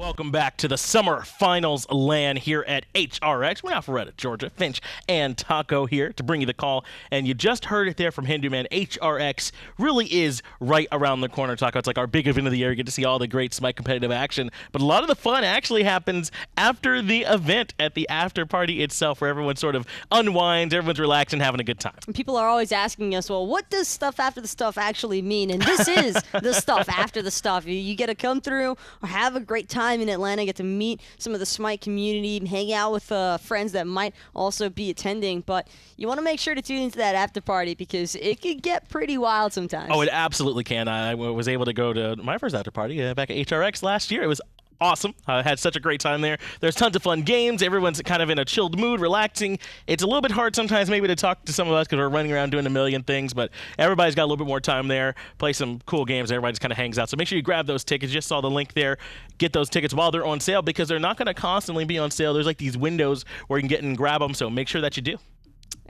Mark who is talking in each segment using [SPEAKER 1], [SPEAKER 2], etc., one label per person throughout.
[SPEAKER 1] Welcome back to the Summer Finals LAN here at HRX. We're in Alpharetta, Georgia. Finch and Taco here to bring you the call. And you just heard it there from Hindu Man. HRX really is right around the corner, Taco. It's like our big event of the year. You get to see all the great Smite competitive action. But a lot of the fun actually happens after the event, at the after party itself, where everyone sort of unwinds, everyone's relaxing, having a good time.
[SPEAKER 2] People are always asking us, well, what does stuff after the stuff actually mean? And this is the stuff after the stuff. You get to come through or have a great time in Atlanta, get to meet some of the Smite community, hang out with friends that might also be attending, but you want to make sure to tune into that after party because it can get pretty wild sometimes.
[SPEAKER 1] Oh, it absolutely can. I was able to go to my first after party back at HRX last year. It was awesome. I had such a great time there. There's tons of fun games. Everyone's kind of in a chilled mood, relaxing. It's a little bit hard sometimes maybe to talk to some of us because we're running around doing a million things, but everybody's got a little bit more time there, play some cool games, and everybody just kind of hangs out. So make sure you grab those tickets. You just saw the link there. Get those tickets while they're on sale because they're not going to constantly be on sale. There's like these windows where you can get in and grab them, so make sure that you do.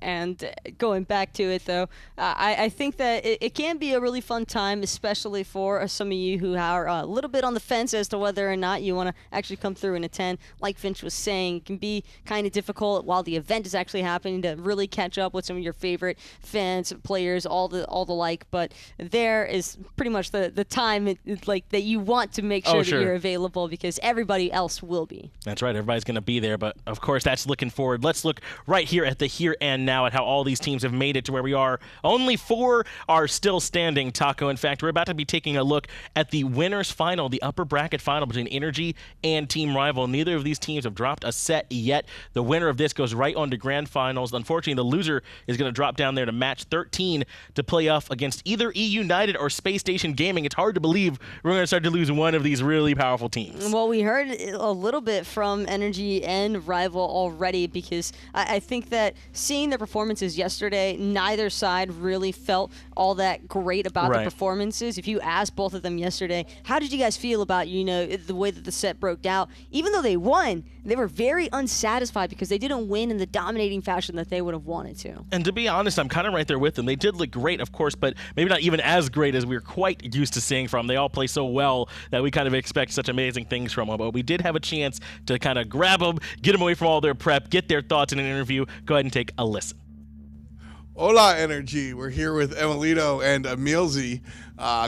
[SPEAKER 2] And going back to it, though, I think that it can be a really fun time, especially for some of you who are a little bit on the fence as to whether or not you want to actually come through and attend. Like Finch was saying, it can be kind of difficult while the event is actually happening to really catch up with some of your favorite fans, players, all the like. But there is pretty much the time like that you want to make sure that you're available because everybody else will be.
[SPEAKER 1] That's right. Everybody's going to be there. But, of course, that's looking forward. Let's look right here at the here and now at how all these teams have made it to where we are. Only 4 are still standing, Taco. In fact, we're about to be taking a look at the winners final, the upper bracket final between NRG and Team Rival. Neither of these teams have dropped a set yet. The winner of this goes right on to grand finals. Unfortunately, the loser is going to drop down there to match 13 to play off against either E-United or Spacestation Gaming. It's hard to believe we're going to start to lose one of these really powerful teams.
[SPEAKER 2] Well, we heard a little bit from NRG and Rival already because I think that seeing the performances yesterday, neither side really felt all that great about the performances. If you asked both of them yesterday, how did you guys feel about, the way that the set broke down? Even though they won, they were very unsatisfied because they didn't win in the dominating fashion that they would have wanted to.
[SPEAKER 1] And to be honest, I'm kind of right there with them. They did look great, of course, but maybe not even as great as we were quite used to seeing from. They all play so well that we kind of expect such amazing things from them. But we did have a chance to kind of grab them, get them away from all their prep, get their thoughts in an interview. Go ahead and take a listen.
[SPEAKER 3] Hola, NRG. We're here with emilitoo and EmilZy.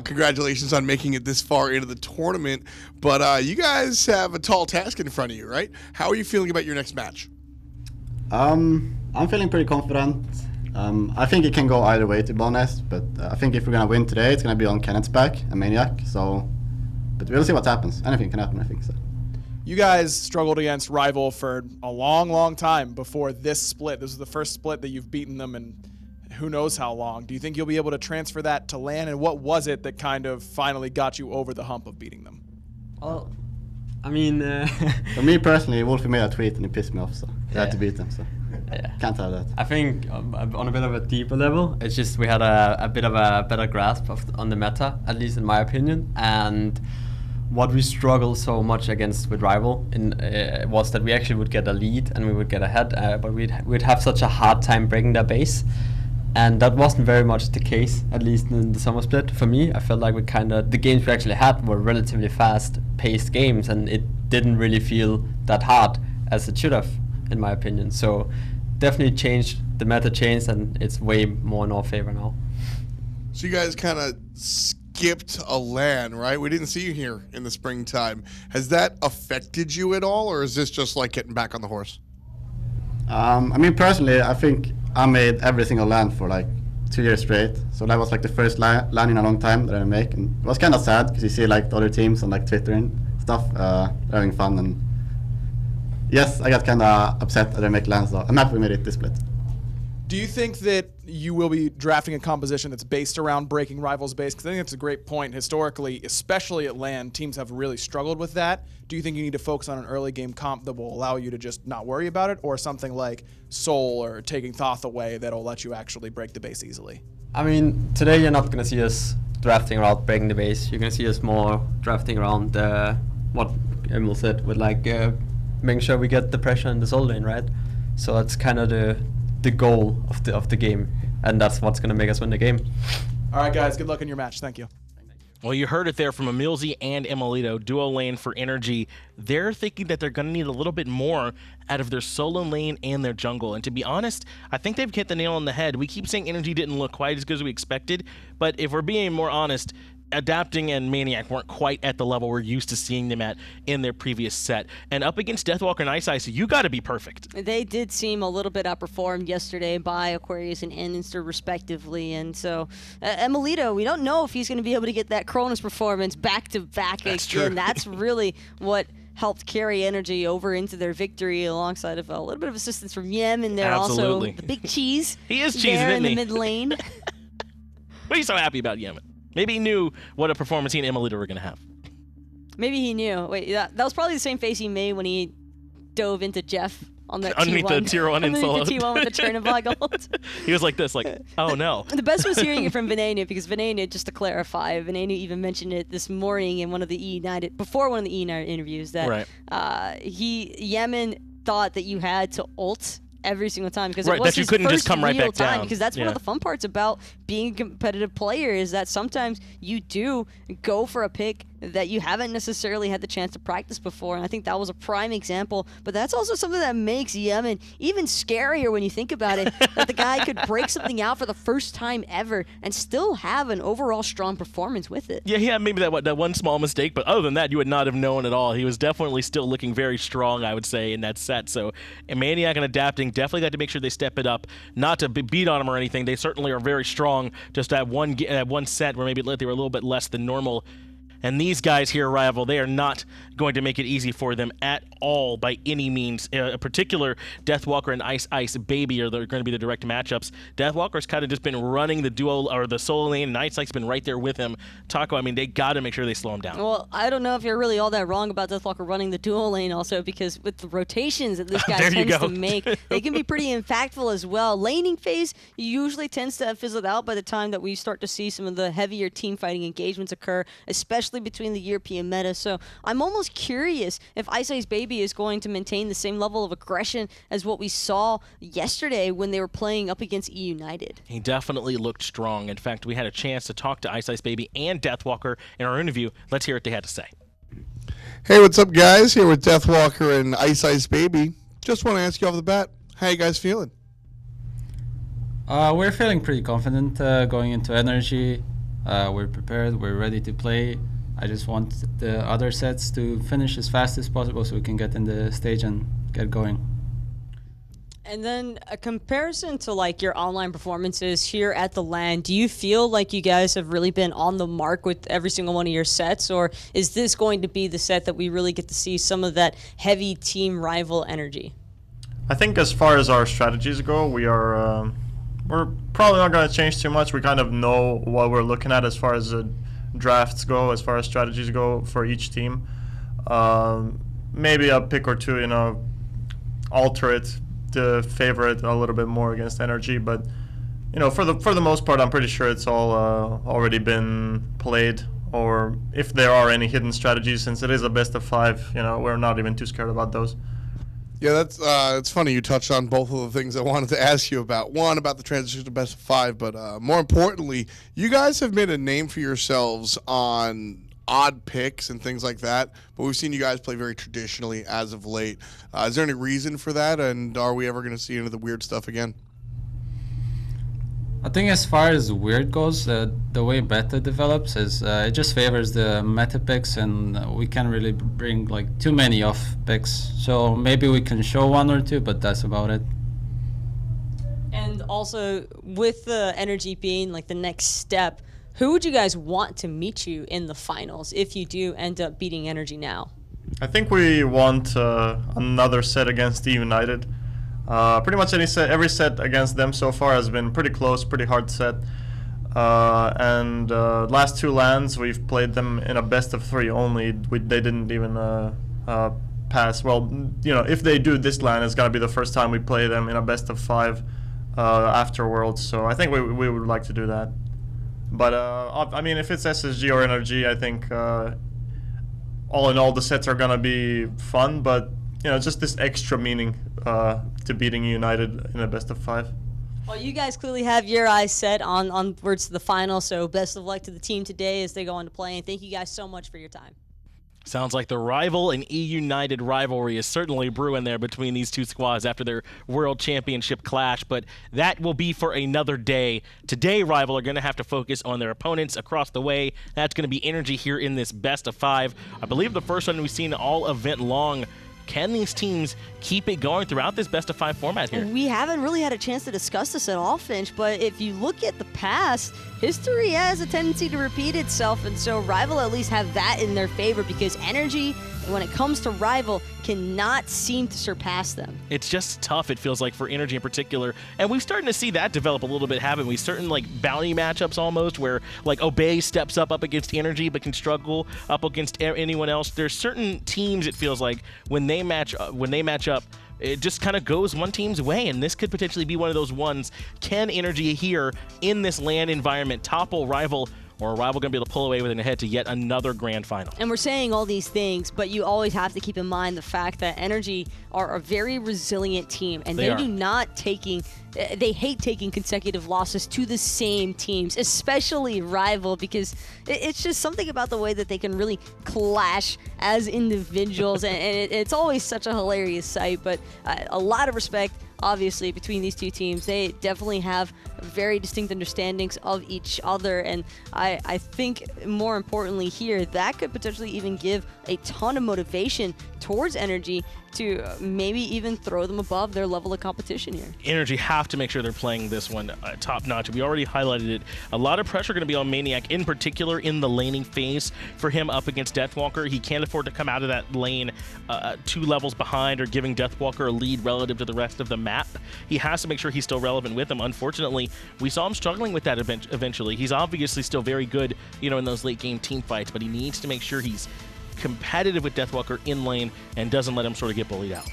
[SPEAKER 3] Congratulations on making it this far into the tournament. But you guys have a tall task in front of you, right? How are you feeling about your next match?
[SPEAKER 4] I'm feeling pretty confident. I think it can go either way, to be honest. But I think if we're going to win today, it's going to be on Kenneth's back and maniaKK. So, but we'll see what happens. Anything can happen, I think so.
[SPEAKER 5] You guys struggled against Rival for a long, long time before this split. This is the first split that you've beaten them in who knows how long. Do you think you'll be able to transfer that to LAN? And what was it that kind of finally got you over the hump of beating them?
[SPEAKER 6] Well, I mean...
[SPEAKER 4] For me personally, Wlfy made a tweet and it pissed me off, so I had to beat them, so can't have that.
[SPEAKER 6] I think on a bit of a deeper level, it's just we had a bit of a better grasp on the meta, at least in my opinion. And what we struggled so much against with Rival was that we actually would get a lead and we would get ahead, but we'd have such a hard time breaking their base. And that wasn't very much the case, at least in the summer split. For me, I felt like the games we actually had were relatively fast-paced games, and it didn't really feel that hard as it should have, in my opinion. So definitely changed, the meta changed, and it's way more in our favor now.
[SPEAKER 3] So you guys kind of skipped a LAN, right? We didn't see you here in the springtime. Has that affected you at all, or is this just like getting back on the horse?
[SPEAKER 4] I mean, personally, I think I made every single LAN for like 2 years straight. So that was like the first LAN in a long time that I make. And it was kind of sad because you see like the other teams on like Twitter and stuff having fun. And yes, I got kind of upset that I make LANs, so I'm happy we made it this split.
[SPEAKER 5] Do you think that you will be drafting a composition that's based around breaking Rival's base? Because I think that's a great point. Historically, especially at LAN, teams have really struggled with that. Do you think you need to focus on an early game comp that will allow you to just not worry about it, or something like Soul or taking Thoth away that'll let you actually break the base easily?
[SPEAKER 6] I mean, today you're not going to see us drafting around breaking the base. You're going to see us more drafting around what Emil said, with like making sure we get the pressure in the Soul lane, right? So that's kind of the goal of the game, and that's what's going to make us win the game.
[SPEAKER 5] All right, guys, good luck in your match. Thank you.
[SPEAKER 1] Well, you heard it there from emilZy and emilitoo, duo lane for NRG. They're thinking that they're going to need a little bit more out of their solo lane and their jungle. And to be honest, I think they've hit the nail on the head. We keep saying NRG didn't look quite as good as we expected, but if we're being more honest, Adapting and maniaKK weren't quite at the level we're used to seeing them at in their previous set. And up against Deathwalker and iceicebaby, you got to be perfect.
[SPEAKER 2] They did seem a little bit outperformed yesterday by Aquarius and Inster respectively. And so emilitoo, we don't know if he's going to be able to get that Chronos performance back-to-back
[SPEAKER 1] That's
[SPEAKER 2] again.
[SPEAKER 1] true.
[SPEAKER 2] That's really what helped carry NRG over into their victory alongside of a little bit of assistance from Yammyn there.
[SPEAKER 1] Absolutely.
[SPEAKER 2] Also the big cheese.
[SPEAKER 1] He is cheesing,
[SPEAKER 2] there in
[SPEAKER 1] isn't
[SPEAKER 2] the
[SPEAKER 1] he?
[SPEAKER 2] mid lane.
[SPEAKER 1] What are you so happy about Yammyn? Maybe he knew what a performance he and emilitoo were going to have.
[SPEAKER 2] Maybe he knew. Wait, that was probably the same face he made when he dove into Jeff on that
[SPEAKER 1] Underneath
[SPEAKER 2] T1.
[SPEAKER 1] the tier 1 in solo.
[SPEAKER 2] Underneath the T1 with the Chernobog ult.
[SPEAKER 1] He was like this, like, oh no.
[SPEAKER 2] The best was hearing it from Venenu, because Venenu, just to clarify, Venenu even mentioned it this morning in one of the E United, before one of the E United interviews, that Yammyn thought that you had to ult every single time, because
[SPEAKER 1] Right,
[SPEAKER 2] it was
[SPEAKER 1] that you
[SPEAKER 2] his
[SPEAKER 1] couldn't
[SPEAKER 2] first
[SPEAKER 1] just come right
[SPEAKER 2] real
[SPEAKER 1] back
[SPEAKER 2] time,
[SPEAKER 1] down.
[SPEAKER 2] because that's one of
[SPEAKER 1] Yeah.
[SPEAKER 2] the fun parts about being a competitive player, is that sometimes you do go for a pick that you haven't necessarily had the chance to practice before, and I think that was a prime example. But that's also something that makes Yammyn even scarier when you think about it, that the guy could break something out for the first time ever and still have an overall strong performance with it.
[SPEAKER 1] Yeah, he had maybe that one small mistake, but other than that, you would not have known at all. He was definitely still looking very strong, I would say, in that set. So, and maniaKK and Adapting definitely got to make sure they step it up, not to beat on him or anything. They certainly are very strong. Just that one set where maybe they were a little bit less than normal. And these guys here, Rival, they are not going to make it easy for them at all by any means. In particular, Deathwalker and iceicebaby are going to be the direct matchups. Deathwalker's kind of just been running the duo or the solo lane, and iceicebaby's been right there with him. Taco, I mean, they got to make sure they slow him down.
[SPEAKER 2] Well, I don't know if you're really all that wrong about Deathwalker running the dual lane also, because with the rotations that this guy
[SPEAKER 1] There you
[SPEAKER 2] tends
[SPEAKER 1] go.
[SPEAKER 2] to make, they can be pretty impactful as well. Laning phase usually tends to have fizzled out by the time that we start to see some of the heavier team fighting engagements occur, especially between the European meta. So I'm almost curious if iceicebaby is going to maintain the same level of aggression as what we saw yesterday when they were playing up against E United.
[SPEAKER 1] He definitely looked strong. In fact, we had a chance to talk to iceicebaby and Deathwalker in our interview. Let's hear what they had to say.
[SPEAKER 3] Hey, what's up, guys? Here with Deathwalker and iceicebaby. Just want to ask you off the bat, how you guys feeling?
[SPEAKER 7] We're feeling pretty confident going into NRG. We're prepared. We're ready to play. I just want the other sets to finish as fast as possible so we can get in the stage and get going.
[SPEAKER 2] And then a comparison to like your online performances here at the LAN, do you feel like you guys have really been on the mark with every single one of your sets, or is this going to be the set that we really get to see some of that heavy team rival energy?
[SPEAKER 8] I think as far as our strategies go, we're probably not going to change too much. We kind of know what we're looking at as far as drafts go, as far as strategies go for each team. Maybe a pick or two, alter it to favor it a little bit more against NRG, but for the most part, I'm pretty sure it's all already been played. Or if there are any hidden strategies, since it is a best of 5, we're not even too scared about those.
[SPEAKER 3] Yeah, that's it's funny you touched on both of the things I wanted to ask you about. One, about the transition to best of 5, but more importantly, you guys have made a name for yourselves on odd picks and things like that, but we've seen you guys play very traditionally as of late. Is there any reason for that, and are we ever going to see any of the weird stuff again?
[SPEAKER 7] I think as far as weird goes, the way beta develops is it just favors the meta picks, and we can't really bring like too many off picks. So maybe we can show one or two, but that's about it.
[SPEAKER 2] And also, with the NRG being like the next step, who would you guys want to meet you in the finals if you do end up beating NRG now?
[SPEAKER 8] I think we want another set against E United. Pretty much every set against them so far has been pretty close, pretty hard set. And last 2 LANs, we've played them in a best of 3 only. They didn't even pass. Well, if they do this LAN, it's going to be the first time we play them in a best of 5 after Worlds. So I think we would like to do that. But, I mean, if it's SSG or NRG, I think all in all the sets are going to be fun. But, just this extra meaning to beating United in a best of 5.
[SPEAKER 2] Well, you guys clearly have your eyes set onwards to the final, so best of luck to the team today as they go on to play, and thank you guys so much for your time.
[SPEAKER 1] Sounds like the rival and E-United rivalry is certainly brewing there between these two squads after their World Championship clash, but that will be for another day. Today, rival are going to have to focus on their opponents across the way. That's going to be NRG here in this best of 5. I believe the first one we've seen all event long. Can these teams keep it going throughout this best of 5 format here?
[SPEAKER 2] We haven't really had a chance to discuss this at all, Finch, but if you look at the past, history has a tendency to repeat itself, and so Rival at least have that in their favor because NRG, when it comes to Rival, cannot seem to surpass them.
[SPEAKER 1] It's just tough, it feels like, for NRG in particular, and we've started to see that develop a little bit, haven't we? Certain, like, bounty matchups almost where, like, Obey steps up against NRG but can struggle up against anyone else. There's certain teams, it feels like, when they match up, it just kind of goes one team's way, and this could potentially be one of those ones. Can NRG here in this LAN environment topple Rival, or Rival going to be able to pull away with it ahead to yet another grand final?
[SPEAKER 2] And we're saying all these things, but you always have to keep in mind the fact that NRG are a very resilient team, and they do not they hate taking consecutive losses to the same teams, especially Rival, because it's just something about the way that they can really clash as individuals, and it's always such a hilarious sight, but a lot of respect, obviously, between these two teams. They definitely have very distinct understandings of each other, and I think more importantly here, that could potentially even give a ton of motivation towards NRG to maybe even throw them above their level of competition here.
[SPEAKER 1] NRG have to make sure they're playing this one top notch. We already highlighted it. A lot of pressure going to be on maniaKK, in particular in the laning phase for him up against Deathwalker. He can't afford to come out of that lane 2 levels behind or giving Deathwalker a lead relative to the rest of the map. He has to make sure he's still relevant with him. Unfortunately, we saw him struggling with that eventually. He's obviously still very good, you know, in those late game team fights, but he needs to make sure he's competitive with Deathwalker in lane and doesn't let him sort of get bullied out.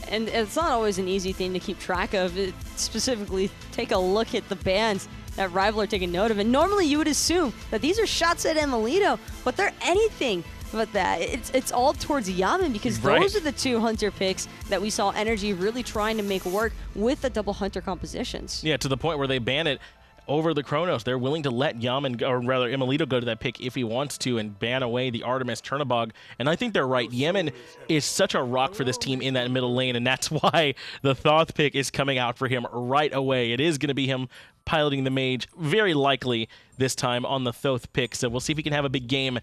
[SPEAKER 2] And it's not always an easy thing to keep track of. Specifically, take a look at the bans that Rival are taking note of. And normally you would assume that these are shots at emilitoo, but they're anything but that. It's all towards Yammyn because those are the 2 Hunter picks that we saw NRG really trying to make work with the double Hunter compositions.
[SPEAKER 1] Yeah, to the point where they ban it over the Chronos. They're willing to let Yammyn, or rather emilitoo, go to that pick if he wants to and ban away the Artemis Chernobog. And I think they're right. Yammyn is such a rock for this team in that middle lane, and that's why the Thoth pick is coming out for him right away. It is going to be him piloting the mage, very likely this time on the Thoth pick. So we'll see if he can have a big game.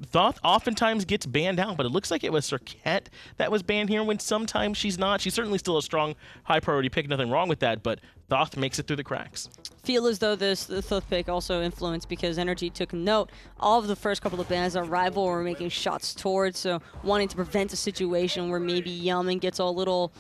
[SPEAKER 1] Thoth oftentimes gets banned out, but it looks like it was Serket that was banned here when sometimes she's not. She's certainly still a strong, high-priority pick, nothing wrong with that, but Thoth makes it through the cracks.
[SPEAKER 2] Feel as though the Thoth pick also influenced because NRG took note of the first couple of bans that Rival were making shots towards, so wanting to prevent a situation where maybe Yammyn gets a little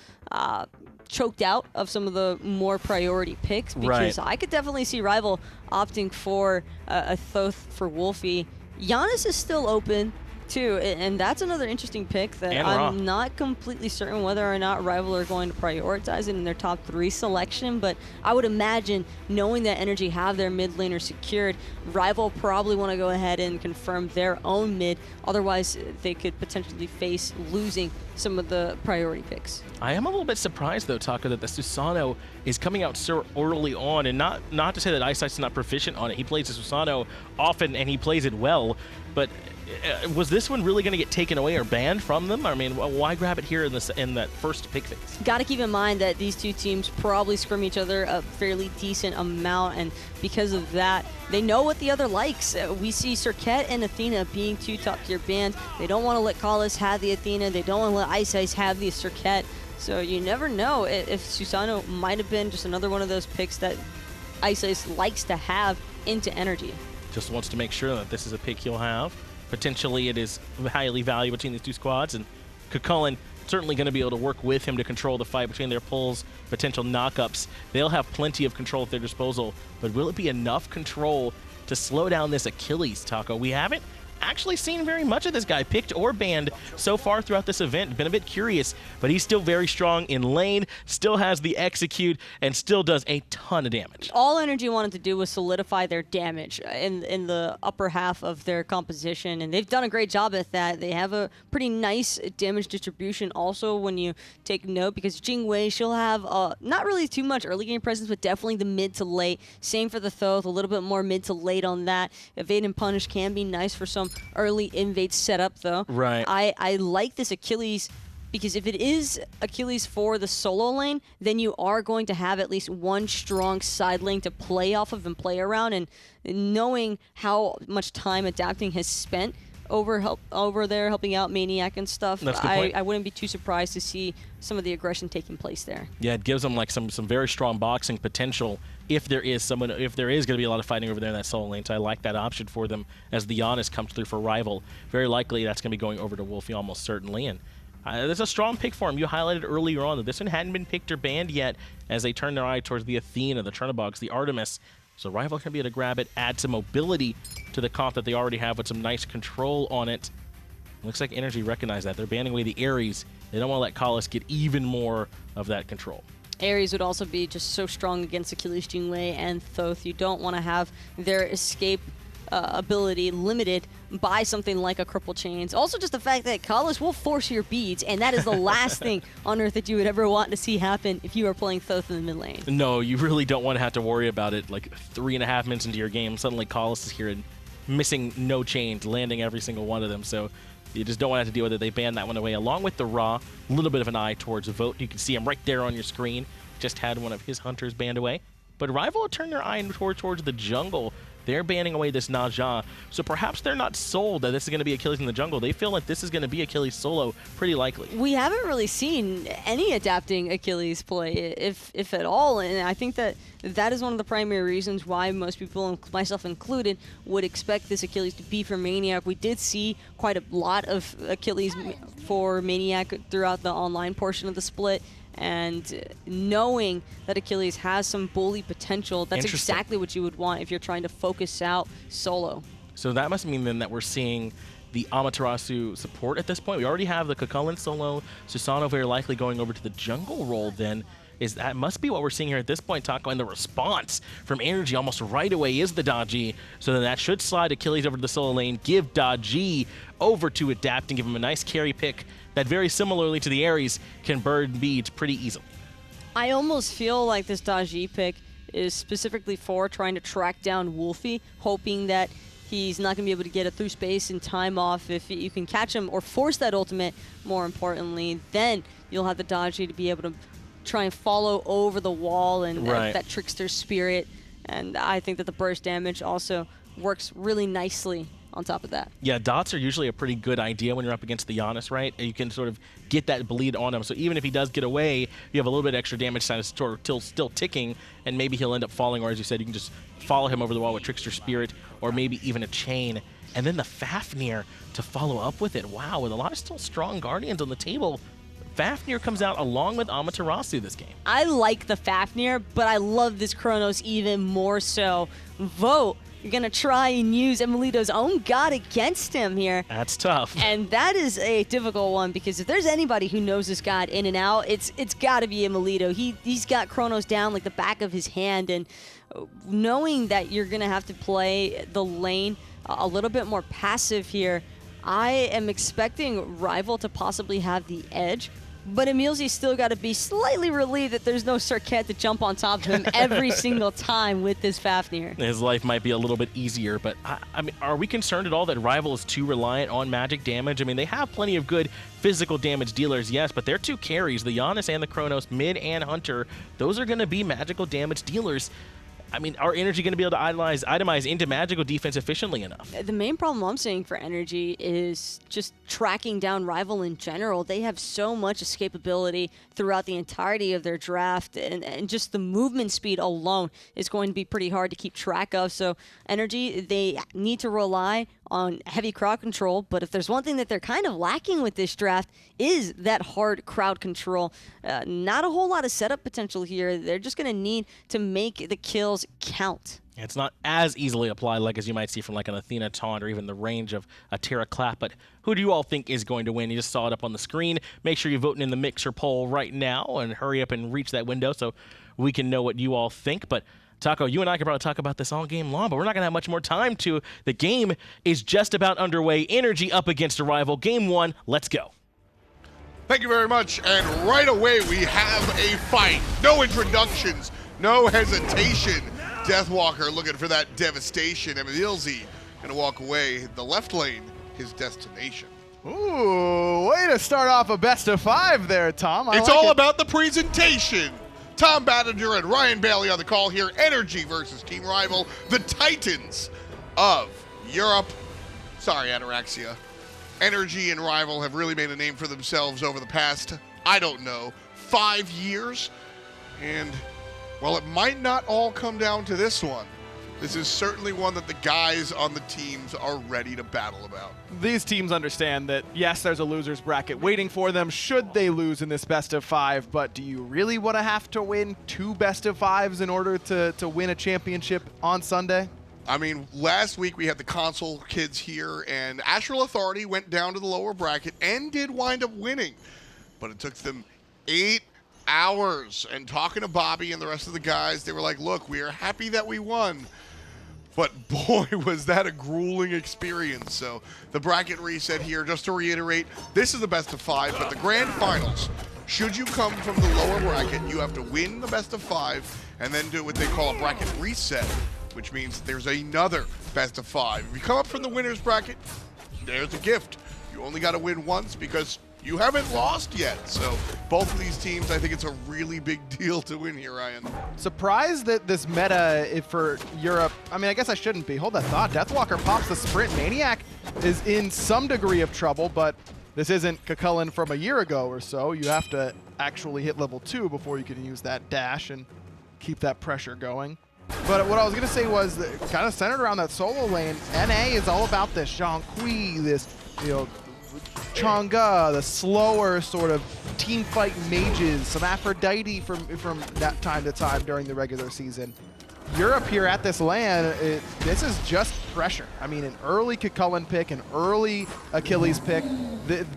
[SPEAKER 2] choked out of some of the more priority picks, because I could definitely see Rival opting for a Thoth for Wlfy. Janus is still open, too, and that's another interesting pick that I'm not completely certain whether or not Rival are going to prioritize it in their top 3 selection, but I would imagine, knowing that NRG have their mid laner secured, Rival probably want to go ahead and confirm their own mid, otherwise they could potentially face losing some of the priority picks.
[SPEAKER 1] I am a little bit surprised, though, Taka, that the Susano is coming out so early on, and not to say that iceice's not proficient on it. He plays the Susano often, and he plays it well, but was this one really going to get taken away or banned from them? I mean, why grab it here in that first pick phase?
[SPEAKER 2] Got to keep in mind that these two teams probably scrim each other a fairly decent amount, and because of that, they know what the other likes. We see Serket and Athena being 2 top-tier bans. They don't want to let Collis have the Athena. They don't want to let iceice have the Serket. So you never know if Susano might have been just another one of those picks that iceice likes to have into NRG.
[SPEAKER 1] Just wants to make sure that this is a pick he'll have. Potentially it is highly valuable between these 2 squads, and Chulainn certainly going to be able to work with him to control the fight between their pulls, potential knockups. They'll have plenty of control at their disposal, but will it be enough control to slow down this Achilles, Taco? We haven't actually seen very much of this guy picked or banned so far throughout this event. Been a bit curious, but he's still very strong in lane, still has the execute, and still does a ton of damage.
[SPEAKER 2] All NRG wanted to do was solidify their damage in the upper half of their composition, and they've done a great job at that. They have a pretty nice damage distribution also when you take note, because Jing, she'll have not really too much early game presence, but definitely the mid to late. Same for the Thoth, a little bit more mid to late on that. Evade and punish can be nice for some early invade setup though.
[SPEAKER 1] Right.
[SPEAKER 2] I like this Achilles, because if it is Achilles for the solo lane, then you are going to have at least one strong side lane to play off of and play around, and knowing how much time Adapting has spent over there helping out maniaKK and stuff,
[SPEAKER 1] That's a good point.
[SPEAKER 2] I wouldn't be too surprised to see some of the aggression taking place there.
[SPEAKER 1] Yeah, it gives them like some very strong boxing potential if there is going to be a lot of fighting over there in that solo lane. So I like that option for them as the Janus comes through for Rival. Very likely that's going to be going over to Wlfy almost certainly, and there's a strong pick for him. You highlighted earlier on that this one hadn't been picked or banned yet as they turn their eye towards the Athena, the Chronobox, the Artemis. So Rival can be able to grab it, add some mobility to the comp that they already have with some nice control on it. Looks like NRG recognized that. They're banning away the Ares. They don't want to let Collis get even more of that control.
[SPEAKER 2] Ares would also be just so strong against Achilles, Jing and Thoth. You don't want to have their escape ability limited by something like a cripple chains. Also just the fact that Collis will force your beads, and that is the last thing on earth that you would ever want to see happen if you are playing Thoth in the mid lane.
[SPEAKER 1] No, you really don't want to have to worry about it. Like 3.5 minutes into your game, suddenly Collis is here and missing no chains, landing every single one of them. So you just don't want to have to deal with it. They banned that one away along with the Ra. A little bit of an eye towards Vote. You can see him right there on your screen. Just had one of his hunters banned away. But Rival turned their eye towards the jungle. They're banning away this Naja, so perhaps they're not sold that this is going to be Achilles in the jungle. They feel like this is going to be Achilles solo, pretty likely.
[SPEAKER 2] We haven't really seen any Adapting Achilles play, if at all, and I think that is one of the primary reasons why most people, myself included, would expect this Achilles to be for maniaKK. We did see quite a lot of Achilles for maniaKK throughout the online portion of the split, and knowing that Achilles has some bully potential, that's exactly what you would want if you're trying to focus out solo.
[SPEAKER 1] So that must mean then that we're seeing the Amaterasu support at this point. We already have the Chulainn solo, Susano very likely going over to the jungle role then. That must be what we're seeing here at this point, Taco, and the response from NRG almost right away is the Dodgy. So then that should slide Achilles over to the solo lane, give Dodgy over to Adapt and give him a nice carry pick that very similarly to the Ares can burn beads pretty easily.
[SPEAKER 2] I almost feel like this Dodgy pick is specifically for trying to track down Wlfy, hoping that he's not going to be able to get it through space and time off. If you can catch him or force that ultimate, more importantly, then you'll have the Dodgy to be able to try and follow over the wall and that trickster spirit. And I think that the burst damage also works really nicely on top of that.
[SPEAKER 1] Yeah, dots are usually a pretty good idea when you're up against the Janus, right? You can sort of get that bleed on him. So even if he does get away, you have a little bit extra damage time still ticking, and maybe he'll end up falling, or as you said, you can just follow him over the wall with Trickster Spirit, or maybe even a chain. And then the Fafnir to follow up with it. Wow, with a lot of still strong Guardians on the table, Fafnir comes out along with Amaterasu this game.
[SPEAKER 2] I like the Fafnir, but I love this Chronos even more so. Vote, you're going to try and use emilitoo's own god against him here.
[SPEAKER 1] That's tough.
[SPEAKER 2] And that is a difficult one, because if there's anybody who knows this god in and out, it's got to be emilitoo. He's got Chronos down like the back of his hand, and knowing that you're going to have to play the lane a little bit more passive here, I am expecting Rival to possibly have the edge, but EmilZy still got to be slightly relieved that there's no Circuit to jump on top of him every single time with this Fafnir.
[SPEAKER 1] His life might be a little bit easier, but I mean, are we concerned at all that Rival is too reliant on magic damage? I mean, they have plenty of good physical damage dealers, yes, but their two carries, the Janus and the Chronos, mid and Hunter, those are going to be magical damage dealers. I mean, are NRG going to be able to itemize into magical defense efficiently enough?
[SPEAKER 2] The main problem I'm seeing for NRG is just tracking down Rival in general. They have so much escapability throughout the entirety of their draft, and just the movement speed alone is going to be pretty hard to keep track of. So NRG, they need to rely on heavy crowd control, but if there's one thing that they're kind of lacking with this draft is that hard crowd control. Not a whole lot of setup potential here. They're just going to need to make the kills count.
[SPEAKER 1] It's not as easily applied like as you might see from like an Athena taunt or even the range of a Terra clap, but who do you all think is going to win? You just saw it up on the screen. Make sure you're voting in the Mixer poll right now and hurry up and reach that window so we can know what you all think. But Taco, you and I could probably talk about this all game long, but we're not going to have much more time to. The game is just about underway. NRG up against a rival. Game 1, let's go.
[SPEAKER 3] Thank you very much, and right away we have a fight. No introductions, no hesitation. Deathwalker looking for that devastation. EmilZy gonna walk away. The left lane, his destination.
[SPEAKER 5] Ooh, way to start off a best of 5 there, Tom.
[SPEAKER 3] It's all about the presentation. Tom Badger and Ryan Bailey on the call here. NRG versus team rival, the Titans of Europe. Sorry, Ataraxia. NRG and Rival have really made a name for themselves over the past, I don't know, 5 years. And well, it might not all come down to this one. This is certainly one that the guys on the teams are ready to battle about.
[SPEAKER 5] These teams understand that, yes, there's a loser's bracket waiting for them should they lose in this best of 5, but do you really want to have to win 2 best of 5s in order to win a championship on Sunday?
[SPEAKER 3] I mean, last week we had the console kids here, and Astral Authority went down to the lower bracket and did wind up winning, but it took them 8 hours. And talking to Bobby and the rest of the guys, they were like, look, we are happy that we won, but boy, was that a grueling experience. So the bracket reset here, just to reiterate, this is the best of 5, but the grand finals, should you come from the lower bracket, you have to win the best of 5 and then do what they call a bracket reset, which means there's another best of 5. If you come up from the winner's bracket, there's a gift. You only got to win once because you haven't lost yet. So both of these teams, I think it's a really big deal to win here, Ryan.
[SPEAKER 5] Surprised that this meta for Europe, I mean, I guess I shouldn't be. Hold that thought. Deathwalker pops the sprint. maniaKK is in some degree of trouble, but this isn't Chulainn from a year ago or so. You have to actually hit level 2 before you can use that dash and keep that pressure going. But what I was going to say was that kind of centered around that solo lane. NA is all about this Zhonghui, this, you know, Chang'e, the slower sort of team fight mages, some Aphrodite from that time to time during the regular season. Europe here at this LAN, this is just pressure. I mean, an early Chulainn pick, an early Achilles pick.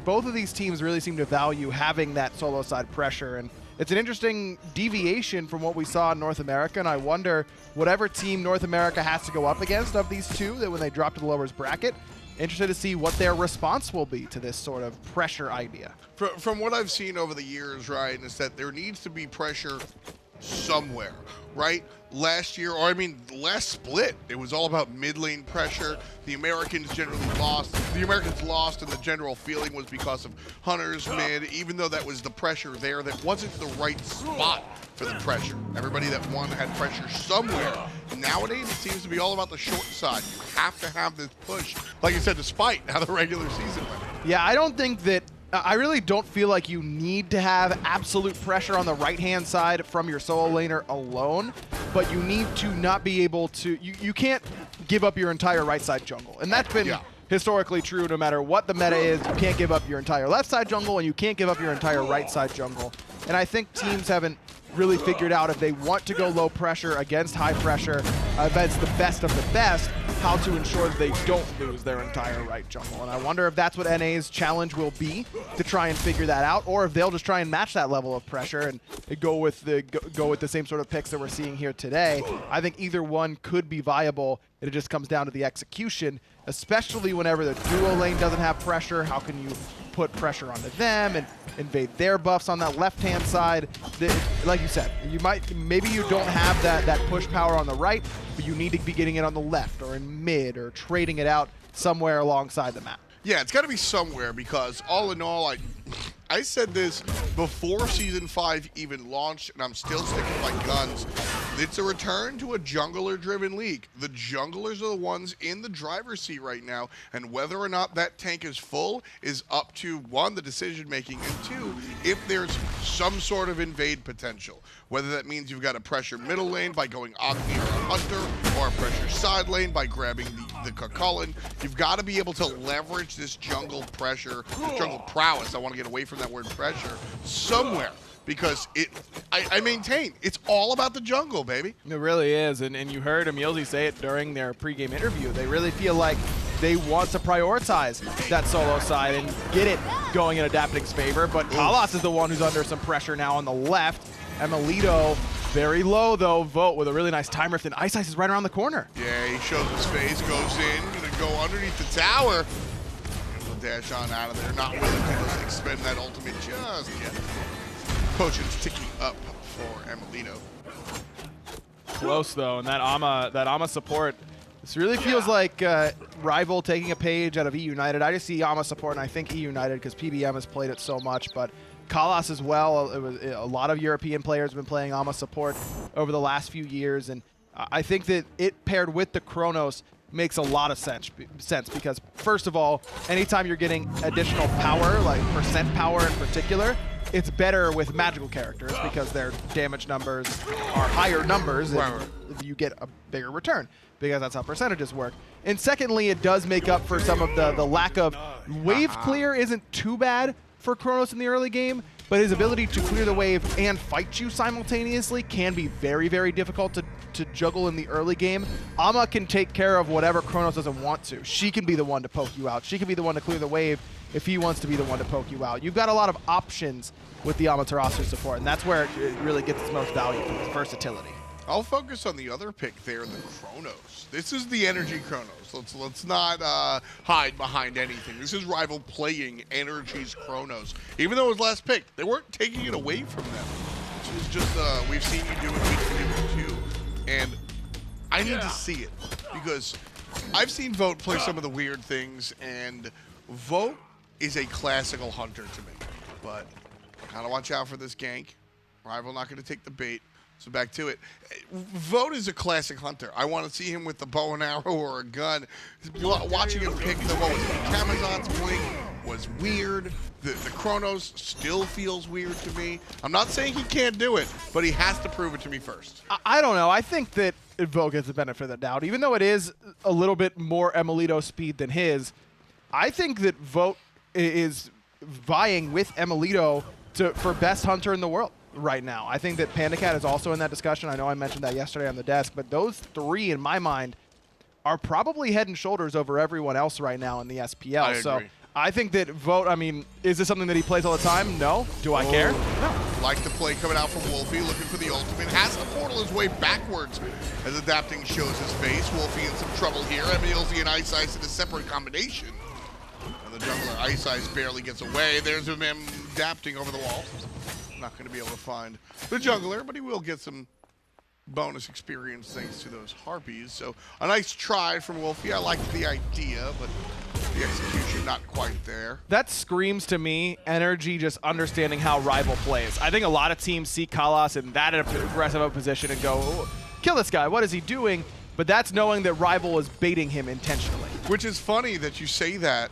[SPEAKER 5] Both of these teams really seem to value having that solo side pressure, and it's an interesting deviation from what we saw in North America, and I wonder whatever team North America has to go up against of these two, that when they drop to the lowers bracket, interested to see what their response will be to this sort of pressure idea.
[SPEAKER 3] From what I've seen over the years, Ryan, is that there needs to be pressure somewhere, right? Last year, or I mean, last split, it was all about mid lane pressure. The Americans generally lost. The Americans lost, and the general feeling was because of Hunter's mid, even though that was the pressure there, that wasn't the right spot for the pressure. Everybody that won had pressure somewhere. Nowadays, it seems to be all about the short side. You have to have this push, like you said, despite how the regular season went.
[SPEAKER 5] Yeah, I really don't feel like you need to have absolute pressure on the right-hand side from your solo laner alone, but you need to not be able to, you can't give up your entire right side jungle. And that's been historically true no matter what the meta is. You can't give up your entire left side jungle, and you can't give up your entire right side jungle. And I think teams haven't really figured out, if they want to go low pressure against high pressure, that's the best of the best, how to ensure that they don't lose their entire right jungle. And I wonder if that's what NA's challenge will be, to try and figure that out, or if they'll just try and match that level of pressure and go with the same sort of picks that we're seeing here today. I think either one could be viable. It just comes down to the execution, especially whenever the duo lane doesn't have pressure. How can you put pressure onto them and invade their buffs on that left-hand side? Like you said, maybe you don't have that push power on the right, but you need to be getting it on the left or in mid or trading it out somewhere alongside the map.
[SPEAKER 3] Yeah, it's got to be somewhere, because all in all, I said this before Season 5 even launched, and I'm still sticking to my guns. It's a return to a jungler-driven league. The junglers are the ones in the driver's seat right now, and whether or not that tank is full is up to, one, the decision-making, and two, if there's some sort of invade potential. Whether that means you've got to pressure middle lane by going Agni or a Hunter, or a pressure side lane by grabbing the Chulainn. You've got to be able to leverage this jungle pressure, jungle prowess, I want to get away from that word pressure, somewhere. Because I maintain, it's all about the jungle, baby.
[SPEAKER 5] It really is, and you heard EmilZy say it during their pregame interview. They really feel like they want to prioritize that solo side and get it going in Adapting's favor, but Kalas is the one who's under some pressure now on the left. emilitoo, very low though, Vote with a really nice time rift, and iceice is right around the corner.
[SPEAKER 3] Yeah, he shows his face, goes in, gonna go underneath the tower. And he'll dash on out of there, not willing to just expend that ultimate just yet. Potions ticking up for emilitoo.
[SPEAKER 5] Close though, and that Ama support, this really feels like Rival taking a page out of E United. I just see Ama support, and I think E United because PBM has played it so much, but Kalas as well. A lot of European players have been playing Ama support over the last few years, and I think that it paired with the Chronos makes a lot of sense because, first of all, anytime you're getting additional power, like percent power in particular, it's better with magical characters because their damage numbers are higher numbers and you get a bigger return because that's how percentages work. And secondly, it does make up for some of the lack of wave clear isn't too bad for Chronos in the early game, but his ability to clear the wave and fight you simultaneously can be very, very difficult to juggle in the early game. Ama can take care of whatever Chronos doesn't want to. She can be the one to poke you out. She can be the one to clear the wave if he wants to be the one to poke you out. You've got a lot of options with the Amaterasu support, and that's where it really gets its most value from its versatility.
[SPEAKER 3] I'll focus on the other pick there, the Chronos. This is the NRG Chronos. Let's not hide behind anything. This is Rival playing NRG's Chronos. Even though it was last pick, they weren't taking it away from them. This was just, we've seen you do it, we can do it too. And I need to see it because I've seen Vote play some of the weird things, and Vote is a classical hunter to me. But gotta watch out for this gank. Rival not gonna take the bait. So back to it. Vote is a classic hunter. I want to see him with the bow and arrow or a gun. Watching him pick the Camazot's blink was weird. The Chronos still feels weird to me. I'm not saying he can't do it, but he has to prove it to me first.
[SPEAKER 5] I don't know. I think that Vote gets the benefit of the doubt. Even though it is a little bit more emilitoo speed than his, I think that Vote is vying with emilitoo for best hunter in the world right now. I think that PandaCat is also in that discussion. I know I mentioned that yesterday on the desk, but those three, in my mind, are probably head and shoulders over everyone else right now in the SPL.
[SPEAKER 3] I agree.
[SPEAKER 5] So I think that Vote, I mean, is this something that he plays all the time? No. Do I care? No.
[SPEAKER 3] Like the play coming out from Wlfy, looking for the ultimate. Has to portal his way backwards as Adapting shows his face. Wlfy in some trouble here. emilZy and iceice in a separate combination. And the jungler iceice barely gets away. There's him Adapting over the wall. Not going to be able to find the jungler, but he will get some bonus experience thanks to those harpies. So a nice try from Wlfy. I like the idea, but the execution not quite there.
[SPEAKER 5] That screams to me NRG just understanding how Rival plays. I think a lot of teams see Kalas in that aggressive of a position and go, oh, kill this guy, what is he doing? But that's knowing that Rival is baiting him intentionally.
[SPEAKER 3] Which is funny that you say that.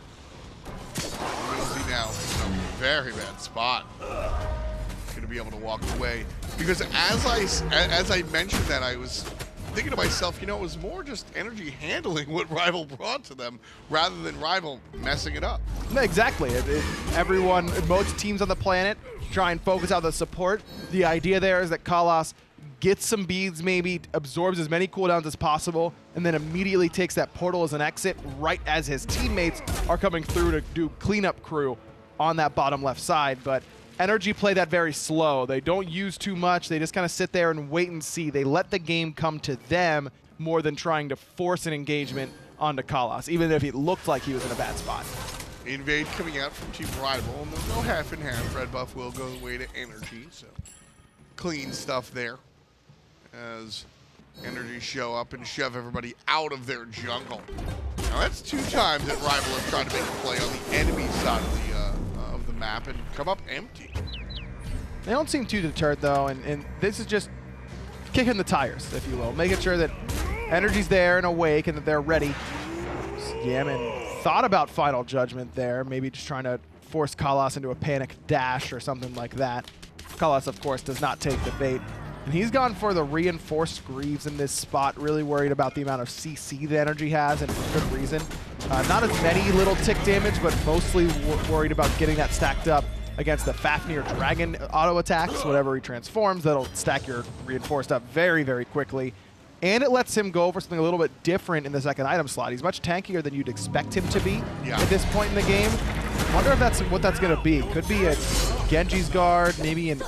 [SPEAKER 3] emilZy now in a very bad spot. To be able to walk away, because as I mentioned that, I was thinking to myself, you know, it was more just NRG handling what Rival brought to them rather than Rival messing it up.
[SPEAKER 5] No, exactly. Everyone, most teams on the planet try and focus out the support. The idea there is that Kalas gets some beads, maybe absorbs as many cooldowns as possible, and then immediately takes that portal as an exit right as his teammates are coming through to do cleanup crew on that bottom left side. But NRG play that very slow. They don't use too much. They just kind of sit there and wait and see. They let the game come to them more than trying to force an engagement onto Kalas, even if it looked like he was in a bad spot.
[SPEAKER 3] Invade coming out from Team Rival, and there's no half in half. Red buff will go the way to NRG, so clean stuff there as NRG show up and shove everybody out of their jungle. Now that's 2 times that Rival have tried to make a play on the enemy side of the map and come up empty.
[SPEAKER 5] They don't seem too deterred though, and this is just kicking the tires, if you will, making sure that NRG's there and awake and that they're ready. Yammyn thought about Final Judgment there, maybe just trying to force Kalas into a panic dash or something like that. Kalas, of course, does not take the bait. And he's gone for the reinforced Greaves in this spot, really worried about the amount of CC that NRG has, and for good reason. Not as many little tick damage, but mostly worried about getting that stacked up against the Fafnir Dragon auto attacks. Whenever he transforms, that'll stack your reinforced up very, very quickly. And it lets him go for something a little bit different in the second item slot. He's much tankier than you'd expect him to be at this point in the game. Wonder if that's what that's going to be. Could be a Genji's guard, maybe even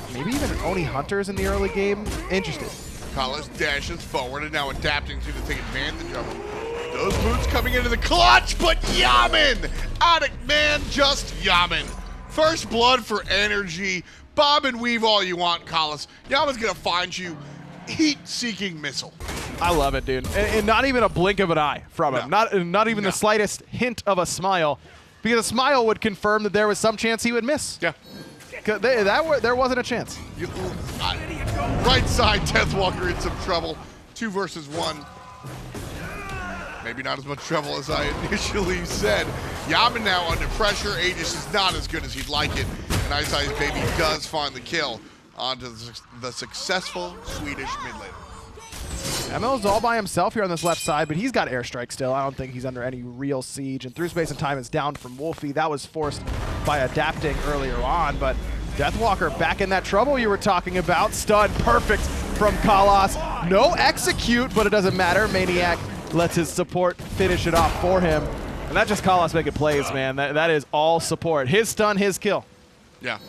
[SPEAKER 5] Oni Hunters in the early game. Interested.
[SPEAKER 3] Kalas dashes forward and now adapting to take advantage of him. Those boots coming into the clutch, but Yammyn! Addict man, just Yammyn. First blood for NRG. Bob and weave all you want, Kalas. Yammyn's going to find you. Heat-seeking missile.
[SPEAKER 5] I love it, dude. And not even a blink of an eye from him. Not even the slightest hint of a smile. Because a smile would confirm that there was some chance he would miss.
[SPEAKER 3] Yeah.
[SPEAKER 5] There wasn't a chance.
[SPEAKER 3] Right side, Deathwalker in some trouble. 2 versus 1. Maybe not as much trouble as I initially said. Yammyn now under pressure. Aegis is not as good as he'd like it. And iceicebaby does find the kill onto the successful Swedish mid laner.
[SPEAKER 5] ML's all by himself here on this left side, but he's got airstrike still. I don't think he's under any real siege. And through space and time is down from Wlfy. That was forced by adapting earlier on, but Deathwalker back in that trouble you were talking about. Stun perfect from Kalas. No execute, but it doesn't matter. maniaKK lets his support finish it off for him. And that's just Kalas making plays, man. That is all support. His stun, his kill.
[SPEAKER 3] Yeah.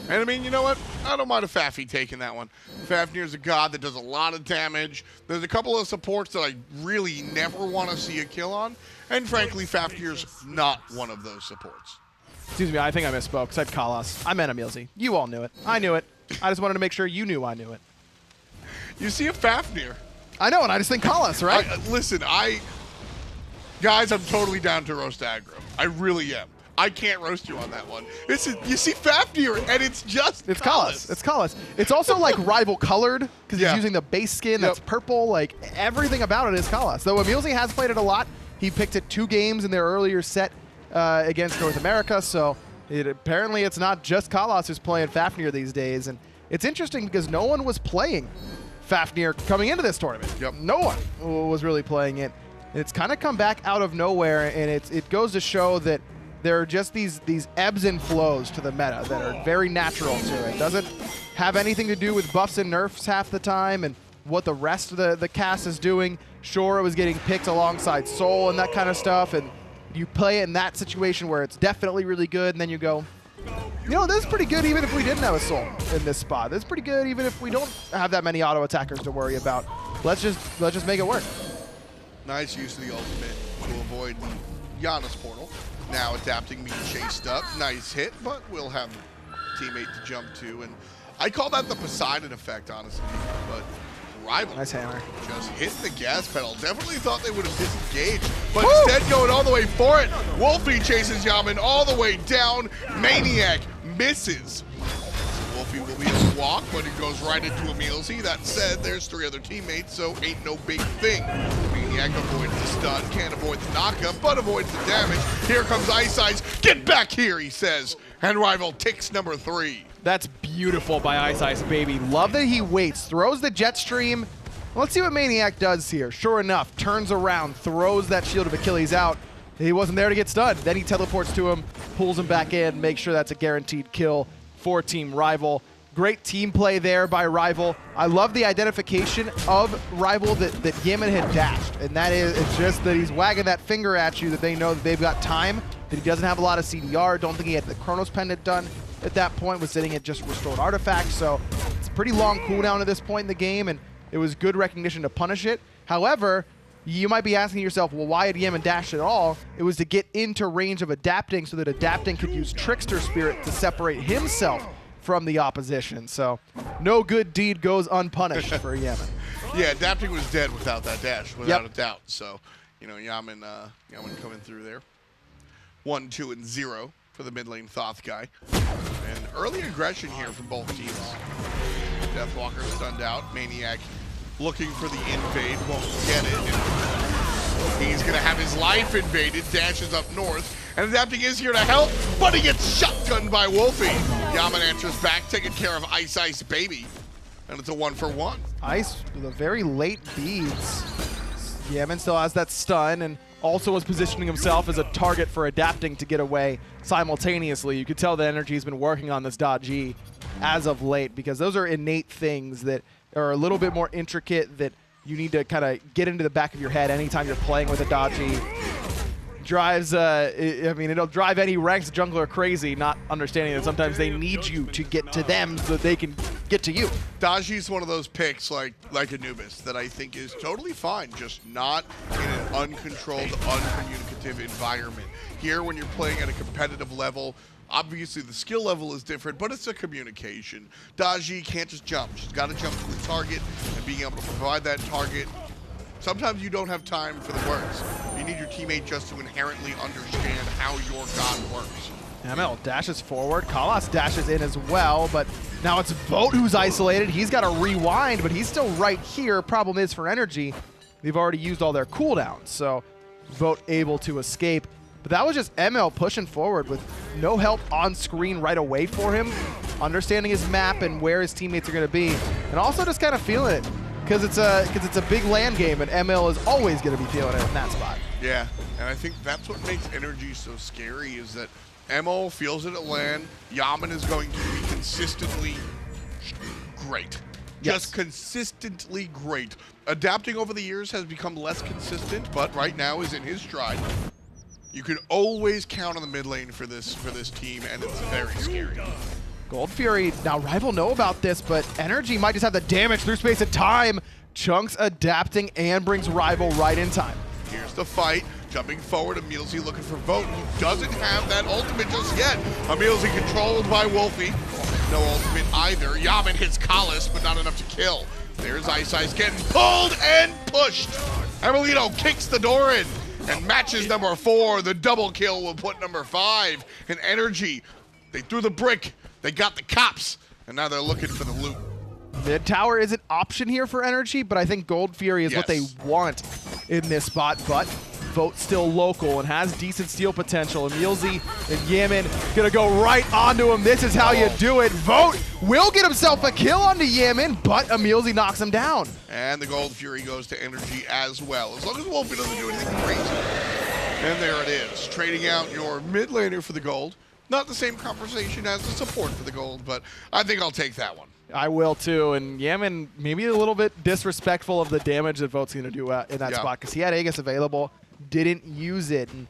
[SPEAKER 3] And I mean, you know what? I don't mind a Fafnir taking that one. Fafnir's a god that does a lot of damage. There's a couple of supports that I really never want to see a kill on. And frankly, Fafnir's not one of those supports.
[SPEAKER 5] Excuse me, I think I misspoke. Said Kalas. I meant EmilZy. You all knew it. I knew it. I just wanted to make sure you knew I knew it.
[SPEAKER 3] You see a Fafnir.
[SPEAKER 5] I know, and I just think Kalas, right?
[SPEAKER 3] Listen, guys, I'm totally down to roast aggro. I really am. I can't roast you on that one. You see Fafnir, and it's Kalas.
[SPEAKER 5] It's Kalas. It's also like rival colored because he's using the base skin that's purple. Like everything about it is Kalas. Though EmilZy has played it a lot. He picked it 2 games in their earlier set against North America. So apparently it's not just Kalas who's playing Fafnir these days. And it's interesting because no one was playing Fafnir coming into this tournament. No one was really playing it. And it's kind of come back out of nowhere, and it goes to show that there are just these ebbs and flows to the meta that are very natural to it. Doesn't have anything to do with buffs and nerfs half the time and what the rest of the cast is doing. Sure, it was getting picked alongside Soul and that kind of stuff, and you play it in that situation where it's definitely really good, and then you go, you know, this is pretty good even if we didn't have a Soul in this spot. This is pretty good even if we don't have that many auto attackers to worry about. Let's just make it work.
[SPEAKER 3] Nice use of the ultimate to avoid the Janus portal. Now adapting, being chased up. Nice hit, but we'll have a teammate to jump to. And I call that the Poseidon effect, honestly. But Rival
[SPEAKER 5] nice hammer.
[SPEAKER 3] Just hit the gas pedal. Definitely thought they would have disengaged, but instead going all the way for it. Wlfy chases Yammyn all the way down. maniaKK misses. Wlfy will be able to walk, but it goes right into EmilZy. That said, there's 3 other teammates, so ain't no big thing. maniaKK avoids the stun, can't avoid the knockup, but avoids the damage. Here comes iceicebaby. Get back here, he says. And Rival takes number 3.
[SPEAKER 5] That's beautiful by iceicebaby. Love that he waits, throws the jet stream. Let's see what maniaKK does here. Sure enough, turns around, throws that shield of Achilles out. He wasn't there to get stunned. Then he teleports to him, pulls him back in, makes sure that's a guaranteed kill for Team Rival. Great team play there by Rival. I love the identification of Rival that Yammyn had dashed. And that is, it's just that he's wagging that finger at you that they know that they've got time, that he doesn't have a lot of CDR. Don't think he had the Chronos pendant done at that point, was sitting at just restored artifacts. So it's a pretty long cooldown at this point in the game, and it was good recognition to punish it. However, you might be asking yourself, well, why did Yammyn dash at all? It was to get into range of adapting so that adapting could use Trickster Spirit to separate himself from the opposition. So no good deed goes unpunished for Yammyn.
[SPEAKER 3] Yeah, adapting was dead without that dash, without a doubt. So, you know, Yammyn coming through there. 1, 2, and 0 for the mid lane Thoth guy. And early aggression here from both teams. Deathwalker stunned out. maniaKK looking for the invade, won't get it. And he's gonna have his life invaded, dashes up north, and Adapting is here to help, but he gets shotgunned by Wlfy. Yammyn answers back, taking care of iceicebaby, and it's a 1-for-1.
[SPEAKER 5] Ice with a very late beads. Yammyn still has that stun and also was positioning himself as a target for Adapting to get away simultaneously. You could tell that NRG has been working on this .G as of late, because those are innate things that are a little bit more intricate that you need to kind of get into the back of your head anytime you're playing with a .G. Drives, I mean, it'll drive any ranked jungler crazy, not understanding that sometimes they need you to get to them so that they can get to you.
[SPEAKER 3] Daji's one of those picks like Anubis that I think is totally fine, just not in an uncontrolled, uncommunicative environment. Here, when you're playing at a competitive level, obviously the skill level is different, but it's a communication. Daji can't just jump. She's got to jump to the target, and being able to provide that target. Sometimes you don't have time for the words. You need your teammate just to inherently understand how your god works.
[SPEAKER 5] ML dashes forward. Kalas dashes in as well, but now it's Vote who's isolated. He's got to rewind, but he's still right here. Problem is for NRG, they've already used all their cooldowns, so Vote able to escape. But that was just ML pushing forward with no help on screen right away for him, understanding his map and where his teammates are going to be, and also just kind of feeling it. Because it's a big LAN game, and ML is always going to be feeling it in that spot.
[SPEAKER 3] Yeah, and I think that's what makes NRG so scary, is that ML feels it at LAN. Yammyn is going to be consistently great.
[SPEAKER 5] Yes.
[SPEAKER 3] Just consistently great. Adapting over the years has become less consistent, but right now is in his stride. You can always count on the mid lane for this team, and it's very scary.
[SPEAKER 5] Gold Fury, now Rival know about this, but NRG might just have the damage through space and time. Chunks adapting and brings Rival right in time.
[SPEAKER 3] Here's the fight. Jumping forward, emilZy looking for Vote. He doesn't have that ultimate just yet. emilZy controlled by Wlfy. No ultimate either. Yammyn hits Kalas, but not enough to kill. There's iceice getting pulled and pushed. emilitoo kicks the door in and matches number 4. The double kill will put number 5. And NRG, they threw the brick. They got the cops, and now they're looking for the loot.
[SPEAKER 5] Mid tower is an option here for NRG, but I think Gold Fury is what they want in this spot. But Vote still local and has decent steal potential. emilZy and Yammyn gonna go right onto him. This is how you do it. Vote will get himself a kill onto Yammyn, but emilZy knocks him down.
[SPEAKER 3] And the Gold Fury goes to NRG as well, as long as Wlfy doesn't do anything crazy. And there it is, trading out your mid laner for the gold. Not the same conversation as the support for the gold, but I think I'll take that one.
[SPEAKER 5] I will too, and Yammyn maybe a little bit disrespectful of the damage that Vote's going to do in that spot, because he had Aegis available, didn't use it, and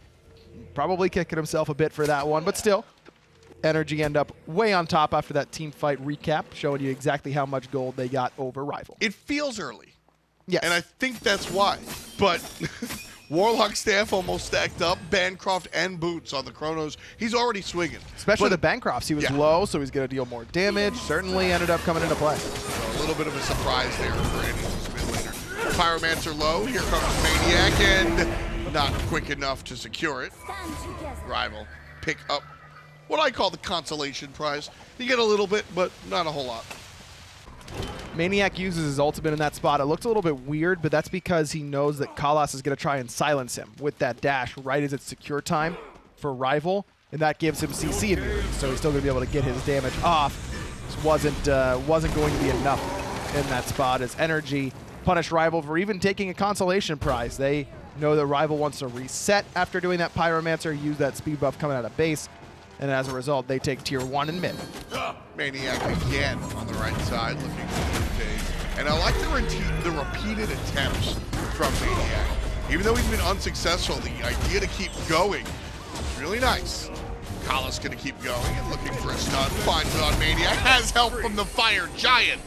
[SPEAKER 5] probably kicking himself a bit for that one, but still, NRG end up way on top after that team fight recap, showing you exactly how much gold they got over Rival.
[SPEAKER 3] It feels early.
[SPEAKER 5] Yes.
[SPEAKER 3] And I think that's why, but Warlock staff almost stacked up, Bancroft and Boots on the Chronos. He's already swinging.
[SPEAKER 5] Especially the Bancrofts. He was low, so he's going to deal more damage. Certainly ended up coming into play.
[SPEAKER 3] So a little bit of a surprise there for NRG's mid laner. Pyromancer low. Here comes maniaKK, and not quick enough to secure it. Rival pick up what I call the consolation prize. You get a little bit, but not a whole lot.
[SPEAKER 5] maniaKK uses his ultimate in that spot. It looks a little bit weird, but that's because he knows that Kalas is going to try and silence him with that dash right as it's secure time for Rival, and that gives him CC immunity, so he's still going to be able to get his damage off. This wasn't going to be enough in that spot as NRG punish Rival for even taking a consolation prize. They know that Rival wants to reset after doing that Pyromancer, use that speed buff coming out of base, and as a result, they take tier 1 in mid.
[SPEAKER 3] maniaKK again on the right side, looking for the invade. And I like the repeated attempts from maniaKK. Even though he's been unsuccessful, the idea to keep going is really nice. Kalas gonna keep going and looking for a stun. Finds it on maniaKK. Has help from the Fire Giant.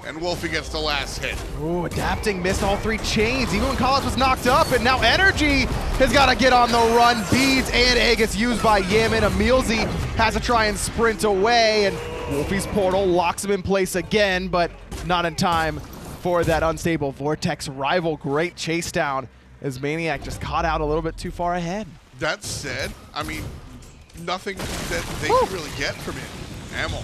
[SPEAKER 3] And Wlfy gets the last hit.
[SPEAKER 5] Ooh, adapting, missed all 3 chains, even when Kalas was knocked up, and now NRG has got to get on the run. Beads and Aegis used by Yammyn. emilZy has to try and sprint away, and Wlfy's portal locks him in place again, but not in time for that unstable Vortex. Rival, great chase down as maniaKK just caught out a little bit too far ahead.
[SPEAKER 3] That said, I mean, nothing that they can really get from him. Emil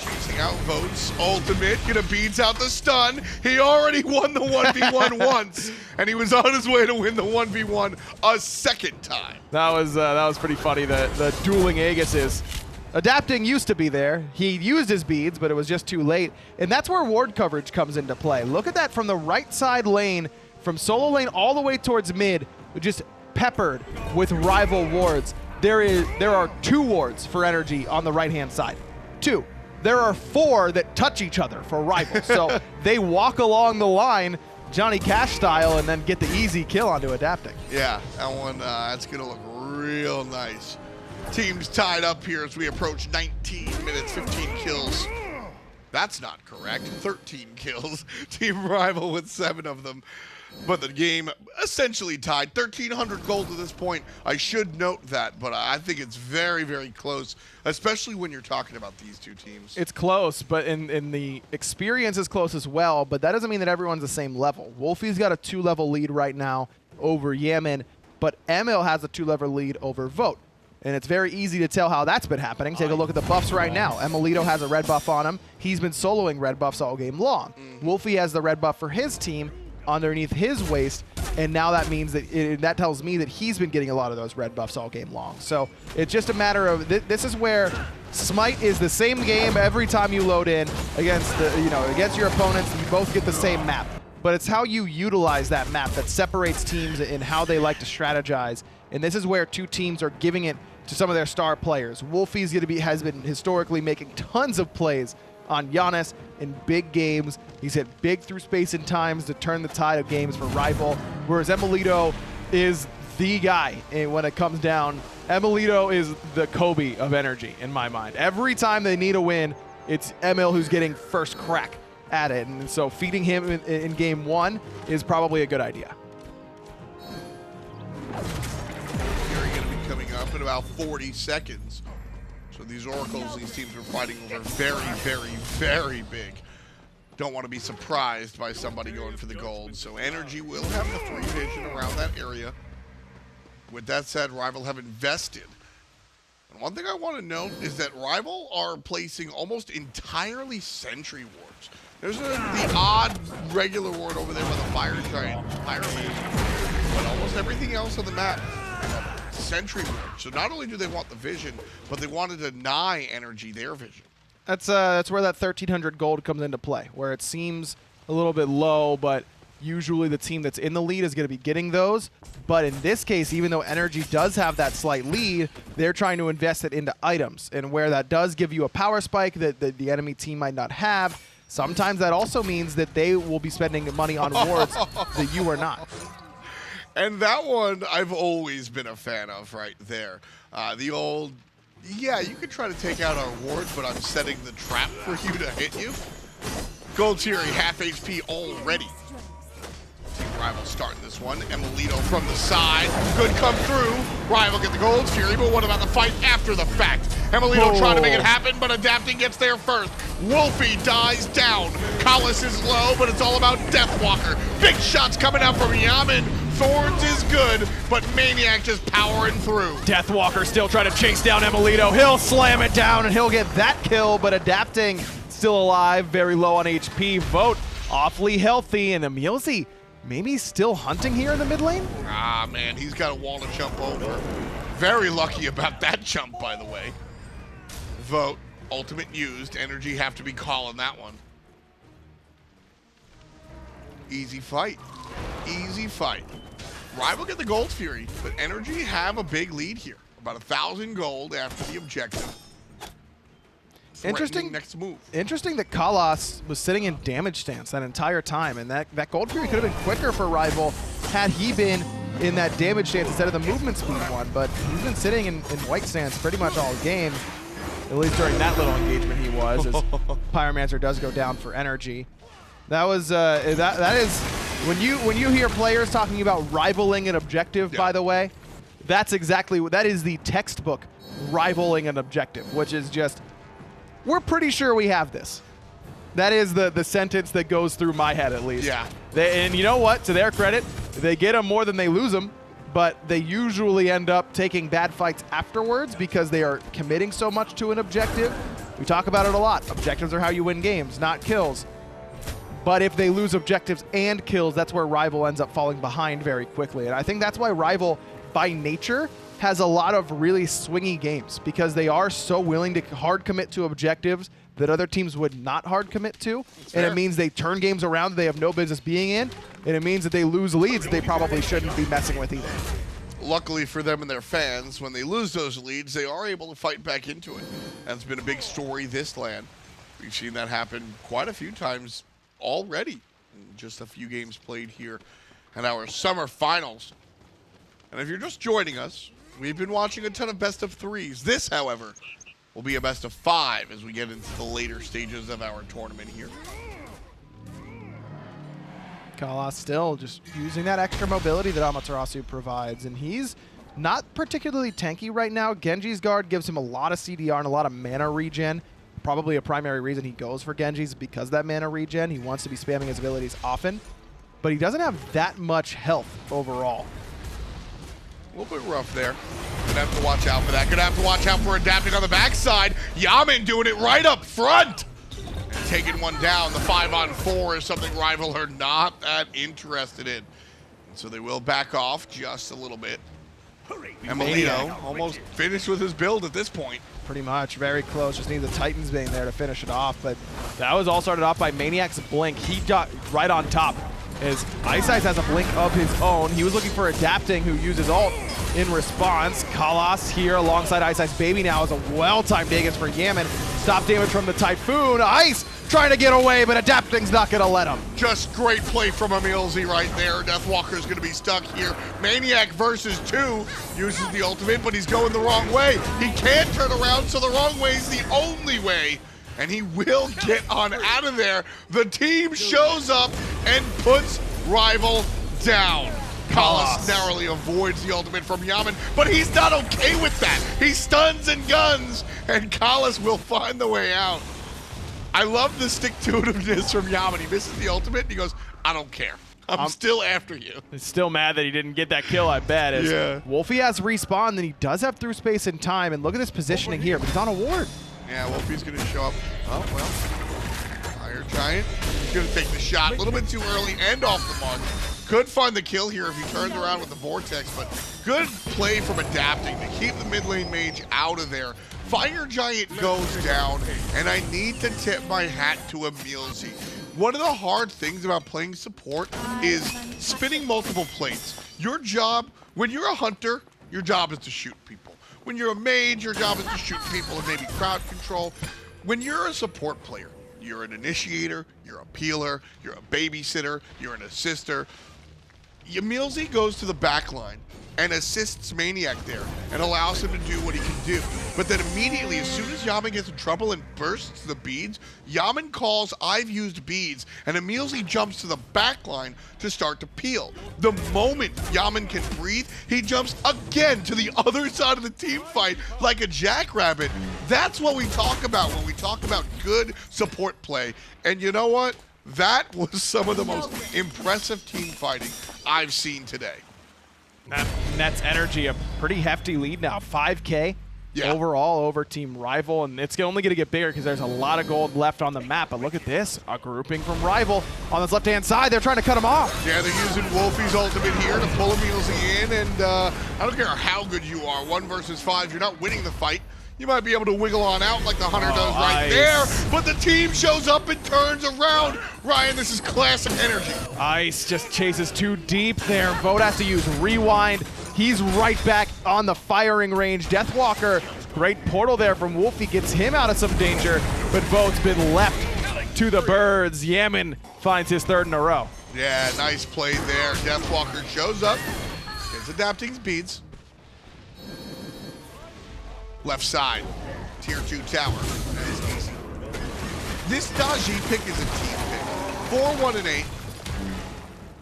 [SPEAKER 3] chasing out Vote's ultimate, gonna beats out the stun. He already won the 1v1 once, and he was on his way to win the 1v1 a second time.
[SPEAKER 5] That was pretty funny, the dueling Aegises. Adapting used to be there. He used his beads, but it was just too late. And that's where ward coverage comes into play. Look at that from the right side lane, from solo lane all the way towards mid, just peppered with rival wards. There are 2 wards for NRG on the right-hand side. 2. There are 4 that touch each other for rival. So they walk along the line, Johnny Cash style, and then get the easy kill onto Adapting.
[SPEAKER 3] Yeah, that one, that's gonna look real nice. Teams tied up here as we approach 19 minutes, 15 kills. That's not correct. 13 kills. Team Rival with 7 of them. But the game essentially tied. 1,300 gold to this point. I should note that, but I think it's very, very close, especially when you're talking about these two teams.
[SPEAKER 5] It's close, but in the experience is close as well, but that doesn't mean that everyone's the same level. Wlfy's got a 2-level lead right now over Yammyn, but Emil has a 2-level lead over Vote. And it's very easy to tell how that's been happening. Take a look at the buffs right now. emilitoo has a red buff on him. He's been soloing red buffs all game long. Wlfy has the red buff for his team underneath his waist, and now that means that that tells me that he's been getting a lot of those red buffs all game long. So it's just a matter of this is where Smite is the same game every time you load in against against your opponents. You both get the same map, but it's how you utilize that map that separates teams and how they like to strategize. And this is where 2 teams are giving it to some of their star players. Wlfy's has been historically making tons of plays on Janus in big games. He's hit big through space and times to turn the tide of games for Rival, whereas emilitoo is the guy when it comes down. emilitoo is the Kobe of NRG in my mind. Every time they need a win, it's Emil who's getting first crack at it, and so feeding him in game 1 is probably a good idea.
[SPEAKER 3] Coming up in about 40 seconds. So these oracles these teams are fighting over very, very, very big. Don't want to be surprised by somebody going for the gold. So NRG will have the free vision around that area. With that said, Rival have invested. And one thing I want to note is that Rival are placing almost entirely sentry wards. There's the odd regular ward over there by the fire giant, but almost everything else on the map sentry ward. So not only do they want the vision, but they want to deny NRG their vision.
[SPEAKER 5] That's where that 1,300 gold comes into play, where it seems a little bit low, but usually the team that's in the lead is going to be getting those. But in this case, even though NRG does have that slight lead, they're trying to invest it into items. And where that does give you a power spike that the enemy team might not have, sometimes that also means that they will be spending money on wards that you are not.
[SPEAKER 3] And that one I've always been a fan of right there. The old, yeah, you could try to take out our wards, but I'm setting the trap for you to hit you. Gold Fury, half HP already. Team Rival starting this one. emilitoo from the side. Could come through. Rival get the Gold Fury, but what about the fight after the fact? emilitoo trying to make it happen, but Adapting gets there first. Wlfy dies down. Chulainn is low, but it's all about Deathwalker. Big shots coming out from Yammyn. Thorns is good, but maniaKK just powering through.
[SPEAKER 5] Deathwalker still trying to chase down emilitoo. He'll slam it down, and he'll get that kill, but Adapting still alive, very low on HP. Vote awfully healthy, and emilZy maybe still hunting here in the mid lane?
[SPEAKER 3] Ah, man, he's got a wall to jump over. Very lucky about that jump, by the way. Vote, ultimate used. NRG have to be calling that one. Easy fight. Easy fight. Rival get the Gold Fury, but NRG have a big lead here. About 1,000 gold after the objective.
[SPEAKER 5] Interesting
[SPEAKER 3] next move.
[SPEAKER 5] Interesting that Chulainn was sitting in damage stance that entire time, and that Gold Fury could have been quicker for Rival had he been in that damage stance instead of the movement speed one, but he's been sitting in white stance pretty much all game, at least during that little engagement he was, as Pyromancer does go down for NRG. That was that is when you hear players talking about rivaling an objective, by the way, that's exactly what that is, the textbook rivaling an objective, which is just, we're pretty sure we have this. That is the sentence that goes through my head, at least.
[SPEAKER 3] Yeah.
[SPEAKER 5] And you know what? To their credit, they get them more than they lose them, but they usually end up taking bad fights afterwards because they are committing so much to an objective We talk about it a lot. Objectives are how you win games, not kills. But if they lose objectives and kills, that's where Rival ends up falling behind very quickly. And I think that's why Rival, by nature, has a lot of really swingy games, because they are so willing to hard commit to objectives that other teams would not hard commit to. And it means they turn games around that they have no business being in. And it means that they lose leads they probably shouldn't be messing with either.
[SPEAKER 3] Luckily for them and their fans, when they lose those leads, they are able to fight back into it. That's been a big story this LAN. We've seen that happen quite a few times already in just a few games played here in our summer finals. And if you're just joining us, we've been watching a ton of best of threes. This, however, will be a best of 5 as we get into the later stages of our tournament here.
[SPEAKER 5] Kala still just using that extra mobility that Amaterasu provides, and he's not particularly tanky right now. Genji's guard gives him a lot of CDR and a lot of mana regen. Probably a primary reason he goes for Genji's because of that mana regen. He wants to be spamming his abilities often, but he doesn't have that much health overall.
[SPEAKER 3] A little bit rough there. Gonna have to watch out for that. Gonna have to watch out for adapting on the backside. Yammyn doing it right up front. And taking one down. The 5-on-4 is something Rival are not that interested in. So they will back off just a little bit. emilitoo almost finished with his build at this point.
[SPEAKER 5] Pretty much, very close. Just need the Titans being there to finish it off. But that was all started off by maniaK's blink. He got right on top. As iceicebaby has a blink of his own. He was looking for adapting, who uses ult in response. Kalas here alongside iceicebaby now is a well-timed Dagus for Yammyn. Stop damage from the Typhoon. Ice trying to get away, but adapting's not going to let him.
[SPEAKER 3] Just great play from emilZy right there. Deathwalker's going to be stuck here. maniaKK versus 2 uses the ultimate, but he's going the wrong way. He can't turn around, so the wrong way is the only way. And he will get on out of there. The team shows up and puts Rival down. Kalas narrowly avoids the ultimate from Yammyn, but he's not okay with that. He stuns and guns, and Kalas will find the way out. I love the stick-to-itiveness from Yammyn. He misses the ultimate, and he goes, I don't care. I'm still after you.
[SPEAKER 5] He's still mad that he didn't get that kill, I bet. As Wlfy has respawned, and he does have through space and time, and look at this positioning here, but he's on a ward.
[SPEAKER 3] Yeah, Wlfy's going to show up. Oh, well. Fire Giant. He's going to take the shot a little bit too early and off the mark. Could find the kill here if he turns around with the Vortex, but good play from adapting to keep the mid lane mage out of there. Fire Giant goes down, and I need to tip my hat to emilZy. One of the hard things about playing support is spinning multiple plates. Your job, when you're a hunter, your job is to shoot people. When you're a mage, your job is to shoot people and maybe crowd control. When you're a support player, you're an initiator, you're a peeler, you're a babysitter, you're an assister. emilZy goes to the back line and assists maniaKK there and allows him to do what he can do. But then immediately, as soon as Yammyn gets in trouble and bursts the beads, Yammyn calls, I've used beads, and emilZy jumps to the back line to start to peel. The moment Yammyn can breathe, he jumps again to the other side of the team fight like a jackrabbit. That's what we talk about when we talk about good support play. And you know what? That was some of the most impressive team fighting I've seen today.
[SPEAKER 5] That's NRG, a pretty hefty lead now, 5K overall over Team Rival, and it's only going to get bigger because there's a lot of gold left on the map. But look at this, a grouping from Rival on this left-hand side. They're trying to cut him off.
[SPEAKER 3] Yeah, they're using Wlfy's ultimate here to pull emilZy in, and I don't care how good you are, 1 versus 5, you're not winning the fight. You might be able to wiggle on out like the Hunter does right there, but the team shows up and turns around. Ryan, this is classic NRG.
[SPEAKER 5] Ice just chases too deep there. Vote has to use Rewind. He's right back on the firing range. Deathwalker, great portal there from Wlfy, gets him out of some danger, but Vote's been left to the birds. Yammyn finds his 3rd in a row.
[SPEAKER 3] Yeah, nice play there. Deathwalker shows up, gets adapting speeds. Left side, tier 2 tower. That is easy. This Daji pick is a team pick. 4, 1, and 8.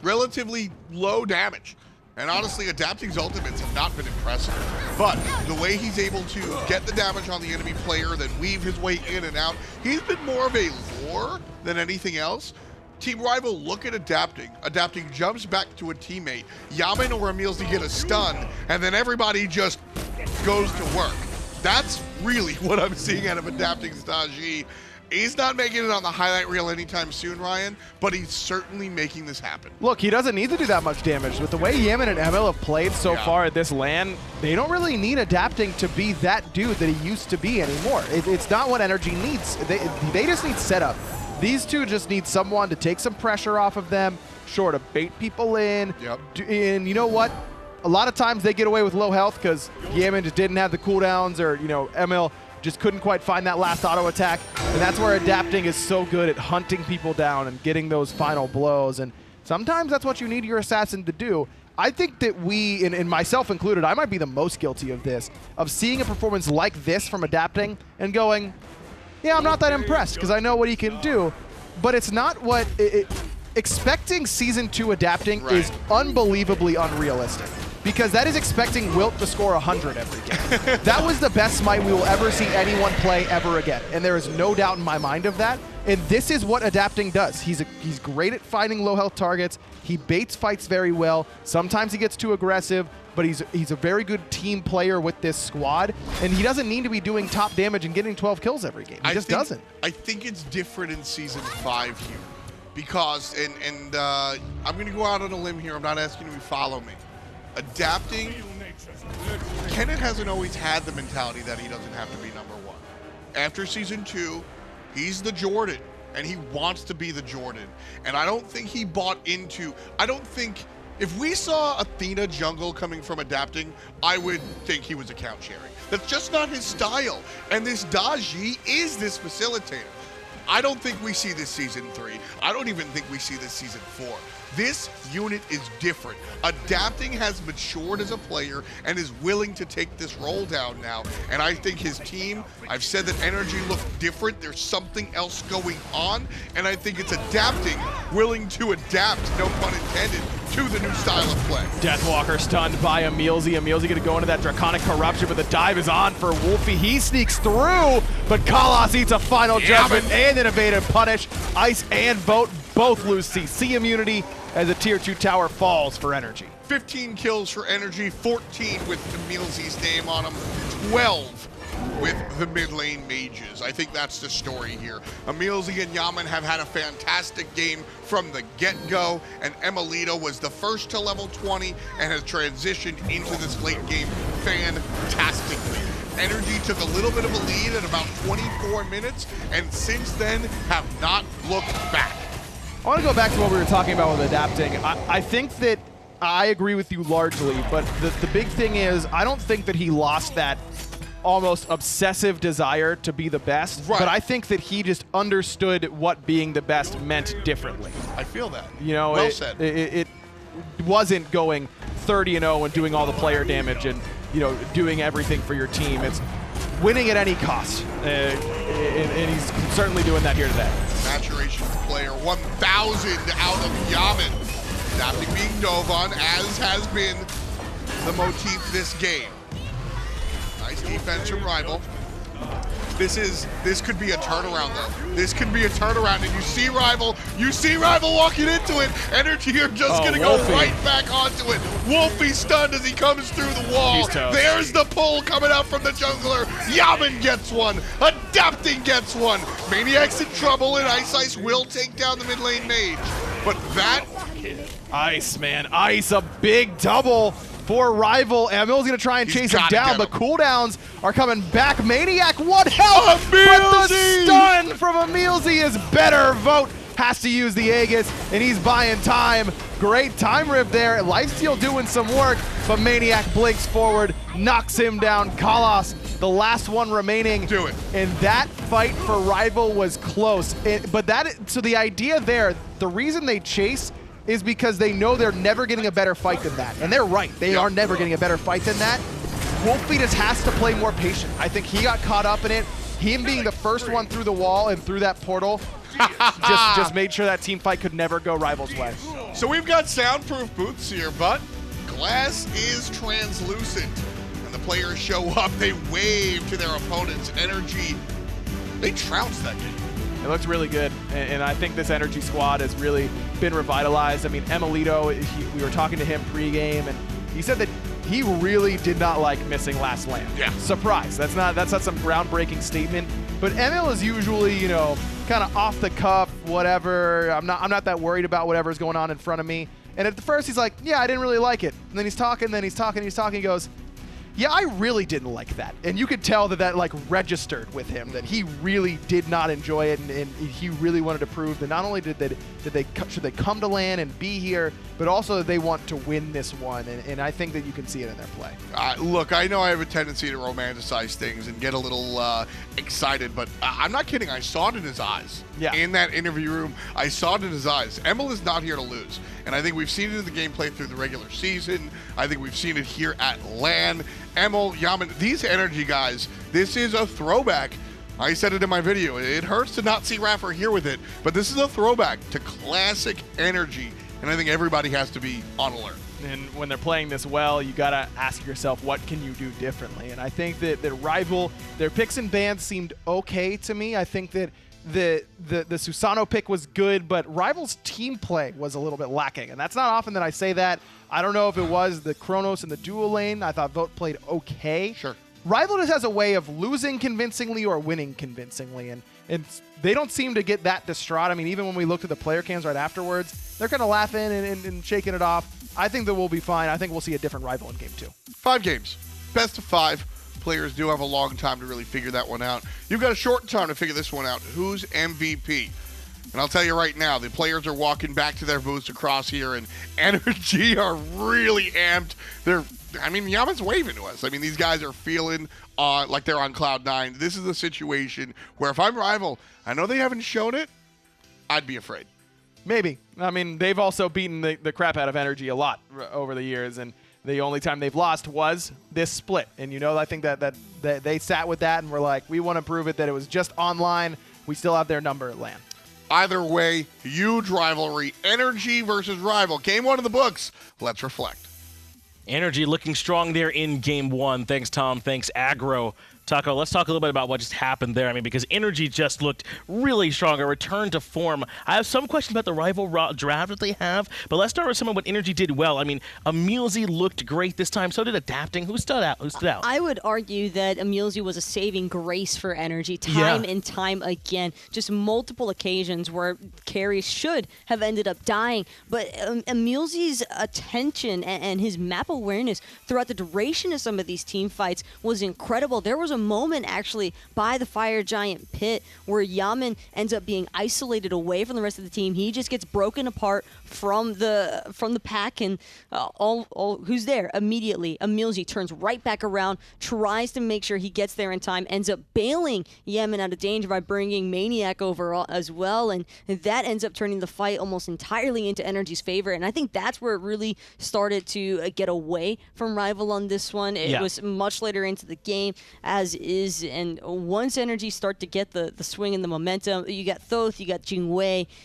[SPEAKER 3] Relatively low damage. And honestly, adapting's ultimates have not been impressive. But the way he's able to get the damage on the enemy player, then weave his way in and out, he's been more of a lure than anything else. Team Rival look at adapting. Adapting jumps back to a teammate. Yammyn or emilZy get a stun, and then everybody just goes to work. That's really what I'm seeing out of adapting Stajii. He's not making it on the highlight reel anytime soon, Ryan, but he's certainly making this happen.
[SPEAKER 5] Look, he doesn't need to do that much damage. With the way Yammyn and Emil have played so far at this LAN, they don't really need adapting to be that dude that he used to be anymore. It's not what NRG needs. They just need setup. These two just need someone to take some pressure off of them, sure, to bait people in. And you know what? A lot of times they get away with low health because Yammyn just didn't have the cooldowns, or Emil just couldn't quite find that last auto attack. And that's where adapting is so good at hunting people down and getting those final blows. And sometimes that's what you need your assassin to do. I think that we, and myself included, I might be the most guilty of this, of seeing a performance like this from adapting and going, yeah, I'm not that impressed because I know what he can do. But it's not what... expecting Season 2 adapting is unbelievably unrealistic. Because that is expecting Wilt to score 100 every game. That was the best Smite we will ever see anyone play ever again. And there is no doubt in my mind of that. And this is what adapting does. He's great at finding low health targets. He baits fights very well. Sometimes he gets too aggressive, but he's a very good team player with this squad. And he doesn't need to be doing top damage and getting 12 kills every game. He just doesn't.
[SPEAKER 3] I think it's different in Season 5 here. Because, and I'm going to go out on a limb here. I'm not asking you to follow me. Adapting, Kenneth hasn't always had the mentality that he doesn't have to be #1. After Season 2, he's the Jordan, and he wants to be the Jordan. And I don't think he bought into, I don't think, if we saw Athena jungle coming from adapting, I would think he was account sharing. That's just not his style. And this Stajii is this facilitator. I don't think we see this Season 3. I don't even think we see this Season 4. This unit is different. Adapting has matured as a player and is willing to take this role down now. And I think his team, I've said that NRG looked different. There's something else going on. And I think it's adapting, willing to adapt, no pun intended, to the new style of play.
[SPEAKER 5] Deathwalker stunned by emilZy. emilZy going to go into that Draconic Corruption, but the dive is on for Wlfy. He sneaks through, but Kalos eats a final judgment and an evaded punish. Ice and Boat both lose CC immunity as a Tier 2 tower falls for NRG.
[SPEAKER 3] 15 kills for NRG, 14 with emilZy's name on them, 12 with the mid lane mages. I think that's the story here. emilZy and Yammyn have had a fantastic game from the get-go, and emilitoo was the first to level 20 and has transitioned into this late game fantastically. NRG took a little bit of a lead at about 24 minutes, and since then have not looked back.
[SPEAKER 5] I want to go back to what we were talking about with adapting. I think that I agree with you largely, but the big thing is I don't think that he lost that almost obsessive desire to be the best, but I think that he just understood what being the best meant differently.
[SPEAKER 3] I feel that.
[SPEAKER 5] Well
[SPEAKER 3] said.
[SPEAKER 5] It wasn't going 30-0 and doing all the player damage and doing everything for your team. It's winning at any cost, and he's certainly doing that here today.
[SPEAKER 3] Maturation player 1,000 out of Yammyn. Adapting being Dovan, as has been the motif this game. Nice defense from Rival. This could be a turnaround though. This could be a turnaround, and you see Rival walking into it. NRG are just gonna go right back onto it. Wlfy stunned as he comes through the wall. There's the pull coming out from the jungler. Yammyn gets one. Adapting gets one. maniaK's in trouble, and Ice will take down the mid lane mage. But that
[SPEAKER 5] Ice, man. Ice, a big double for Rival. Emil's going to try and chase him down, but cooldowns are coming back. maniaKK, one health, but the stun from emilZy is better. Vote has to use the Aegis, and he's buying time. Great time rip there. Lifesteal doing some work, but maniaKK blinks forward, knocks him down. Kalos, the last one remaining.
[SPEAKER 3] Do it.
[SPEAKER 5] And that fight for Rival was close. So the idea there, the reason they chase is because they know they're never getting a better fight than that. And they're right. They are never getting a better fight than that. Wlfy just has to play more patient. I think he got caught up in it. Him being the first one through the wall and through that portal just made sure that team fight could never go Rival's way.
[SPEAKER 3] So we've got soundproof booths here, but glass is translucent. And the players show up, they wave to their opponents. NRG, they trounced that game.
[SPEAKER 5] It looks really good, and I think this NRG squad has really been revitalized. I mean, emilitoo, we were talking to him pregame, and he said that he really did not like missing last land.
[SPEAKER 3] Yeah.
[SPEAKER 5] Surprise. That's not some groundbreaking statement. But Emil is usually, you know, kind of off the cuff, whatever. I'm not that worried about whatever's going on in front of me. And at the first he's like, yeah, I didn't really like it. And then he's talking, he goes, yeah, I really didn't like that. And you could tell that like registered with him, that he really did not enjoy it, and he really wanted to prove that not only should they come to LAN and be here, but also that they want to win this one. And I think that you can see it in their play.
[SPEAKER 3] Look, I know I have a tendency to romanticize things and get a little excited, but I'm not kidding. I saw it in his eyes.
[SPEAKER 5] Yeah.
[SPEAKER 3] In that interview room, I saw it in his eyes. Emil is not here to lose. And I think we've seen it in the gameplay through the regular season. I think we've seen it here at LAN. Emil, Yammyn, these NRG guys, this is a throwback. I said it in my video. It hurts to not see Raffer here with it, but this is a throwback to classic energy. And I think everybody has to be on alert.
[SPEAKER 5] And when they're playing this well, you got to ask yourself, what can you do differently? And I think that Rival, their picks and bans seemed okay to me. I think that the Susano pick was good, but Rival's team play was a little bit lacking. And that's not often that I say that. I don't know if it was the Chronos and the dual lane. I thought Vote played okay.
[SPEAKER 3] Sure.
[SPEAKER 5] Rival just has a way of losing convincingly or winning convincingly, and they don't seem to get that distraught. I mean, even when we looked at the player cams right afterwards, they're kind of laughing and shaking it off. I think that we'll be fine. I think we'll see a different Rival in Game 2.
[SPEAKER 3] 5 games. Best of 5. Players do have a long time to really figure that one out. You've got a short time to figure this one out. Who's MVP? And I'll tell you right now, the players are walking back to their booths across here, and NRG are really amped. Yammyn's waving to us. I mean, these guys are feeling like they're on cloud 9. This is a situation where if I'm Rival, I know they haven't shown it, I'd be afraid.
[SPEAKER 5] Maybe. I mean, they've also beaten the crap out of NRG a lot over the years, and the only time they've lost was this split. And, you know, I think that they sat with that and were like, we want to prove it that it was just online. We still have their number at LAN.
[SPEAKER 3] Either way, huge rivalry. NRG versus Rival. Game 1 of the books. Let's reflect.
[SPEAKER 1] NRG looking strong there in Game 1. Thanks, Tom. Thanks, Aggro. Taco, let's talk a little bit about what just happened there. I mean, because NRG just looked really strong, a return to form. I have some questions about the Rival draft that they have, but let's start with some of what NRG did well. I mean, EmilZy looked great this time. So did Adapting. Who stood out?
[SPEAKER 2] I would argue that EmilZy was a saving grace for NRG time and time again. Just multiple occasions where carries should have ended up dying. But EmilZy's attention and his map awareness throughout the duration of some of these team fights was incredible. There was a moment actually by the Fire Giant pit where Yammyn ends up being isolated away from the rest of the team. He just gets broken apart from the pack, and all who's there immediately? EmilZy turns right back around, tries to make sure he gets there in time, ends up bailing Yammyn out of danger by bringing maniaKK over as well, and that ends up turning the fight almost entirely into NRG's favor. And I think that's where it really started to get away from Rival on this one. It was much later into the game as is, and once NRG start to get the swing and the momentum, you got Thoth, you got Jing,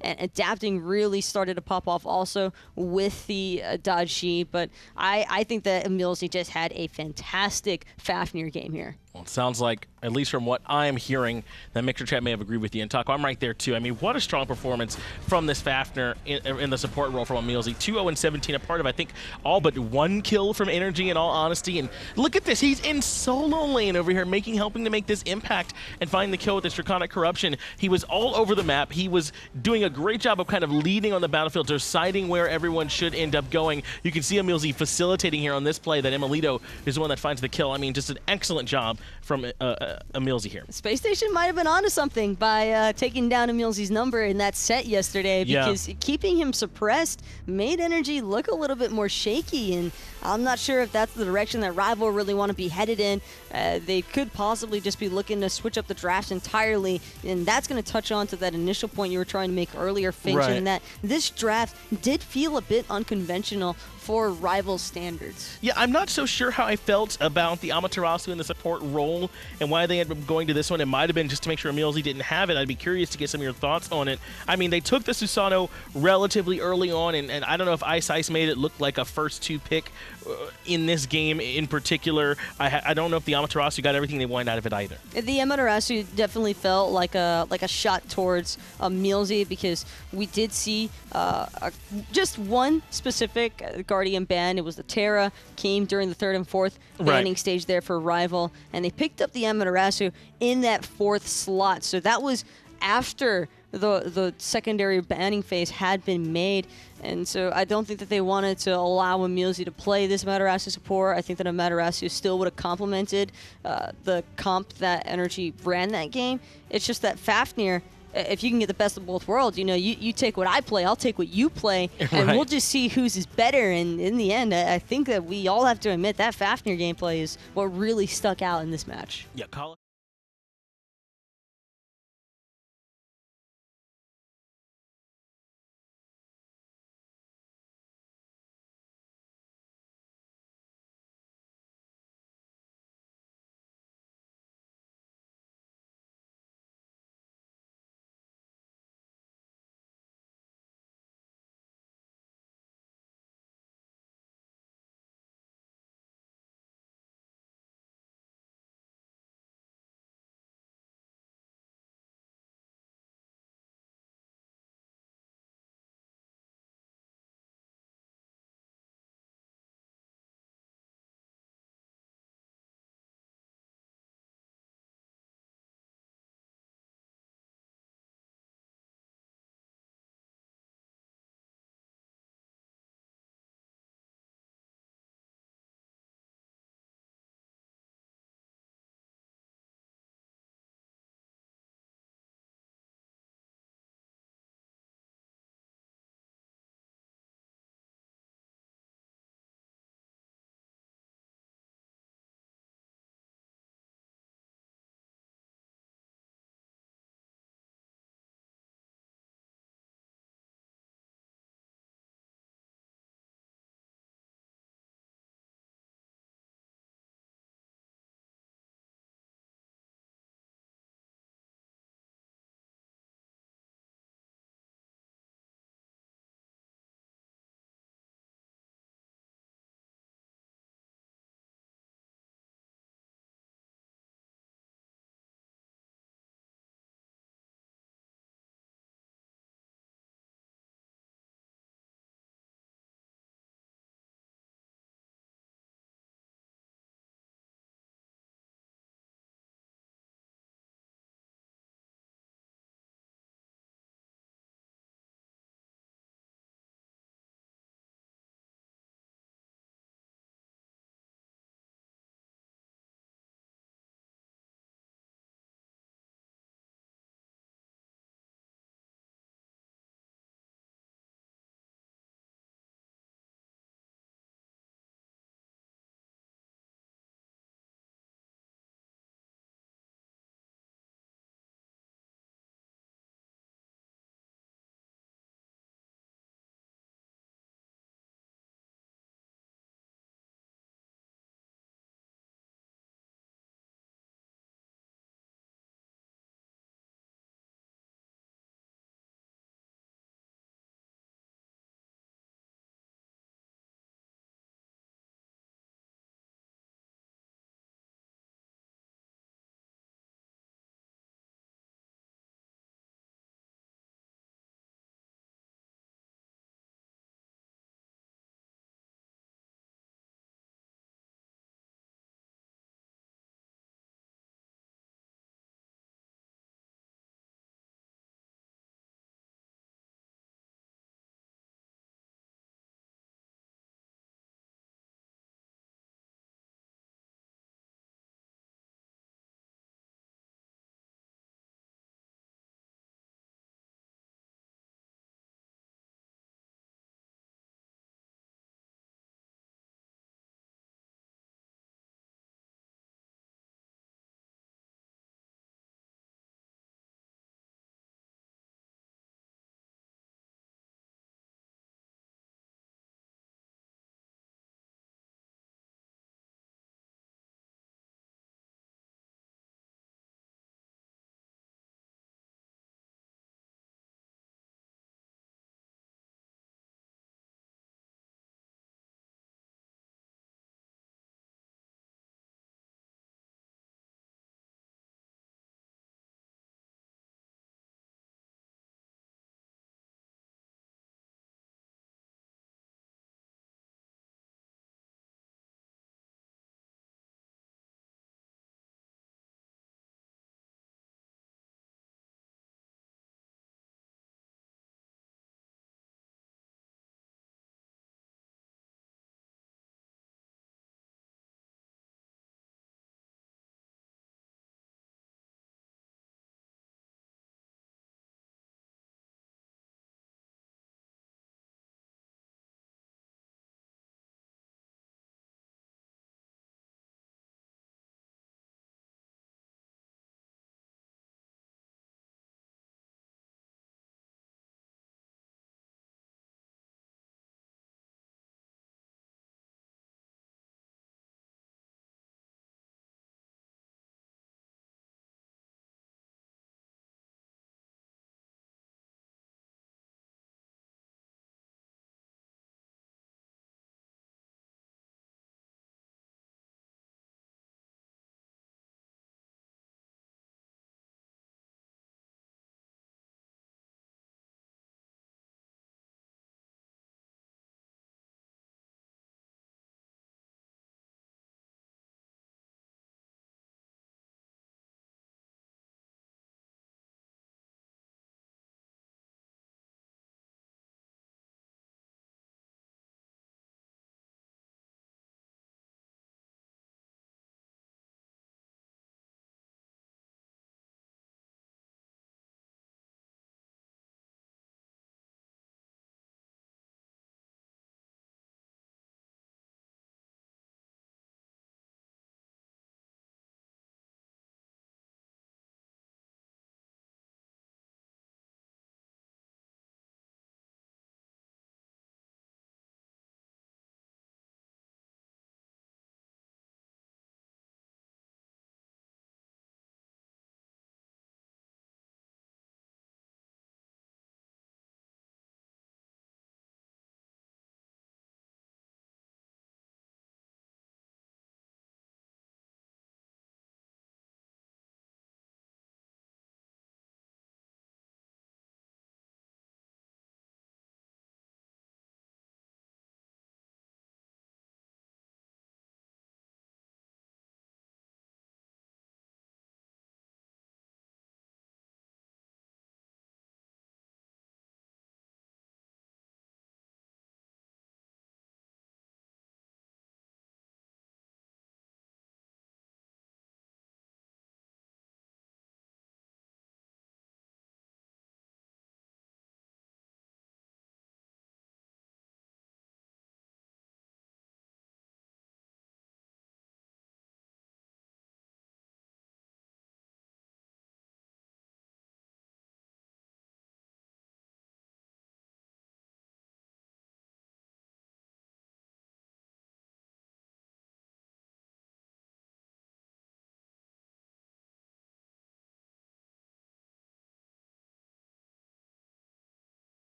[SPEAKER 2] and Adapting really started to pop off also with the Dodge. But I think that EmilZy just had a fantastic Fafnir game here.
[SPEAKER 1] Well, it sounds like, at least from what I'm hearing, that Mixer Chat may have agreed with you. And Taco, I'm right there too. I mean, what a strong performance from this Fafnir in the support role from EmilZy. 2-0-17, a part of, I think, all but 1 kill from NRG in all honesty. And look at this. He's in solo lane over here, helping to make this impact and find the kill with this Draconic Corruption. He was all over the map. He was doing a great job of kind of leading on the battlefield, deciding where everyone should end up going. You can see EmilZy facilitating here on this play that emilitoo is the one that finds the kill. I mean, just an excellent job from EmilZy here.
[SPEAKER 2] Spacestation might have been onto something by taking down EmilZy's number in that set yesterday, because keeping him suppressed made NRG look a little bit more shaky, and I'm not sure if that's the direction that Rival really want to be headed in. They could possibly just be looking to switch up the drafts entirely, and that's going to touch on to that initial point you were trying to make earlier, Finch, in that this draft did feel a bit unconventional for Rival standards.
[SPEAKER 1] Yeah, I'm not so sure how I felt about the Amaterasu in the support role and why why they had been going to this one. It might have been just to make sure emilZy didn't have it. I'd be curious to get some of your thoughts on it. I mean, they took the Susano relatively early on, and I don't know if Ice made it look like a first 2 pick in this game in particular. I don't know if the Amaterasu got everything they wanted out of it either.
[SPEAKER 2] The Amaterasu definitely felt like a shot towards emilZy, because we did see just one specific Guardian ban. It was the Terra, came during the 3rd and 4th banning stage there for Rival, and they picked up the Amaterasu in that 4th slot. So that was after the secondary banning phase had been made, and so I don't think that they wanted to allow emilZy to play this Amaterasu support. I think that Amaterasu still would have complemented the comp that NRG ran that game. It's just that Fafnir, if you can get the best of both worlds, you know, you take what I play, I'll take what you play, and we'll just see whose is better. And in the end, I think that we all have to admit that Fafnir gameplay is what really stuck out in this match.
[SPEAKER 1] Yeah, Colin.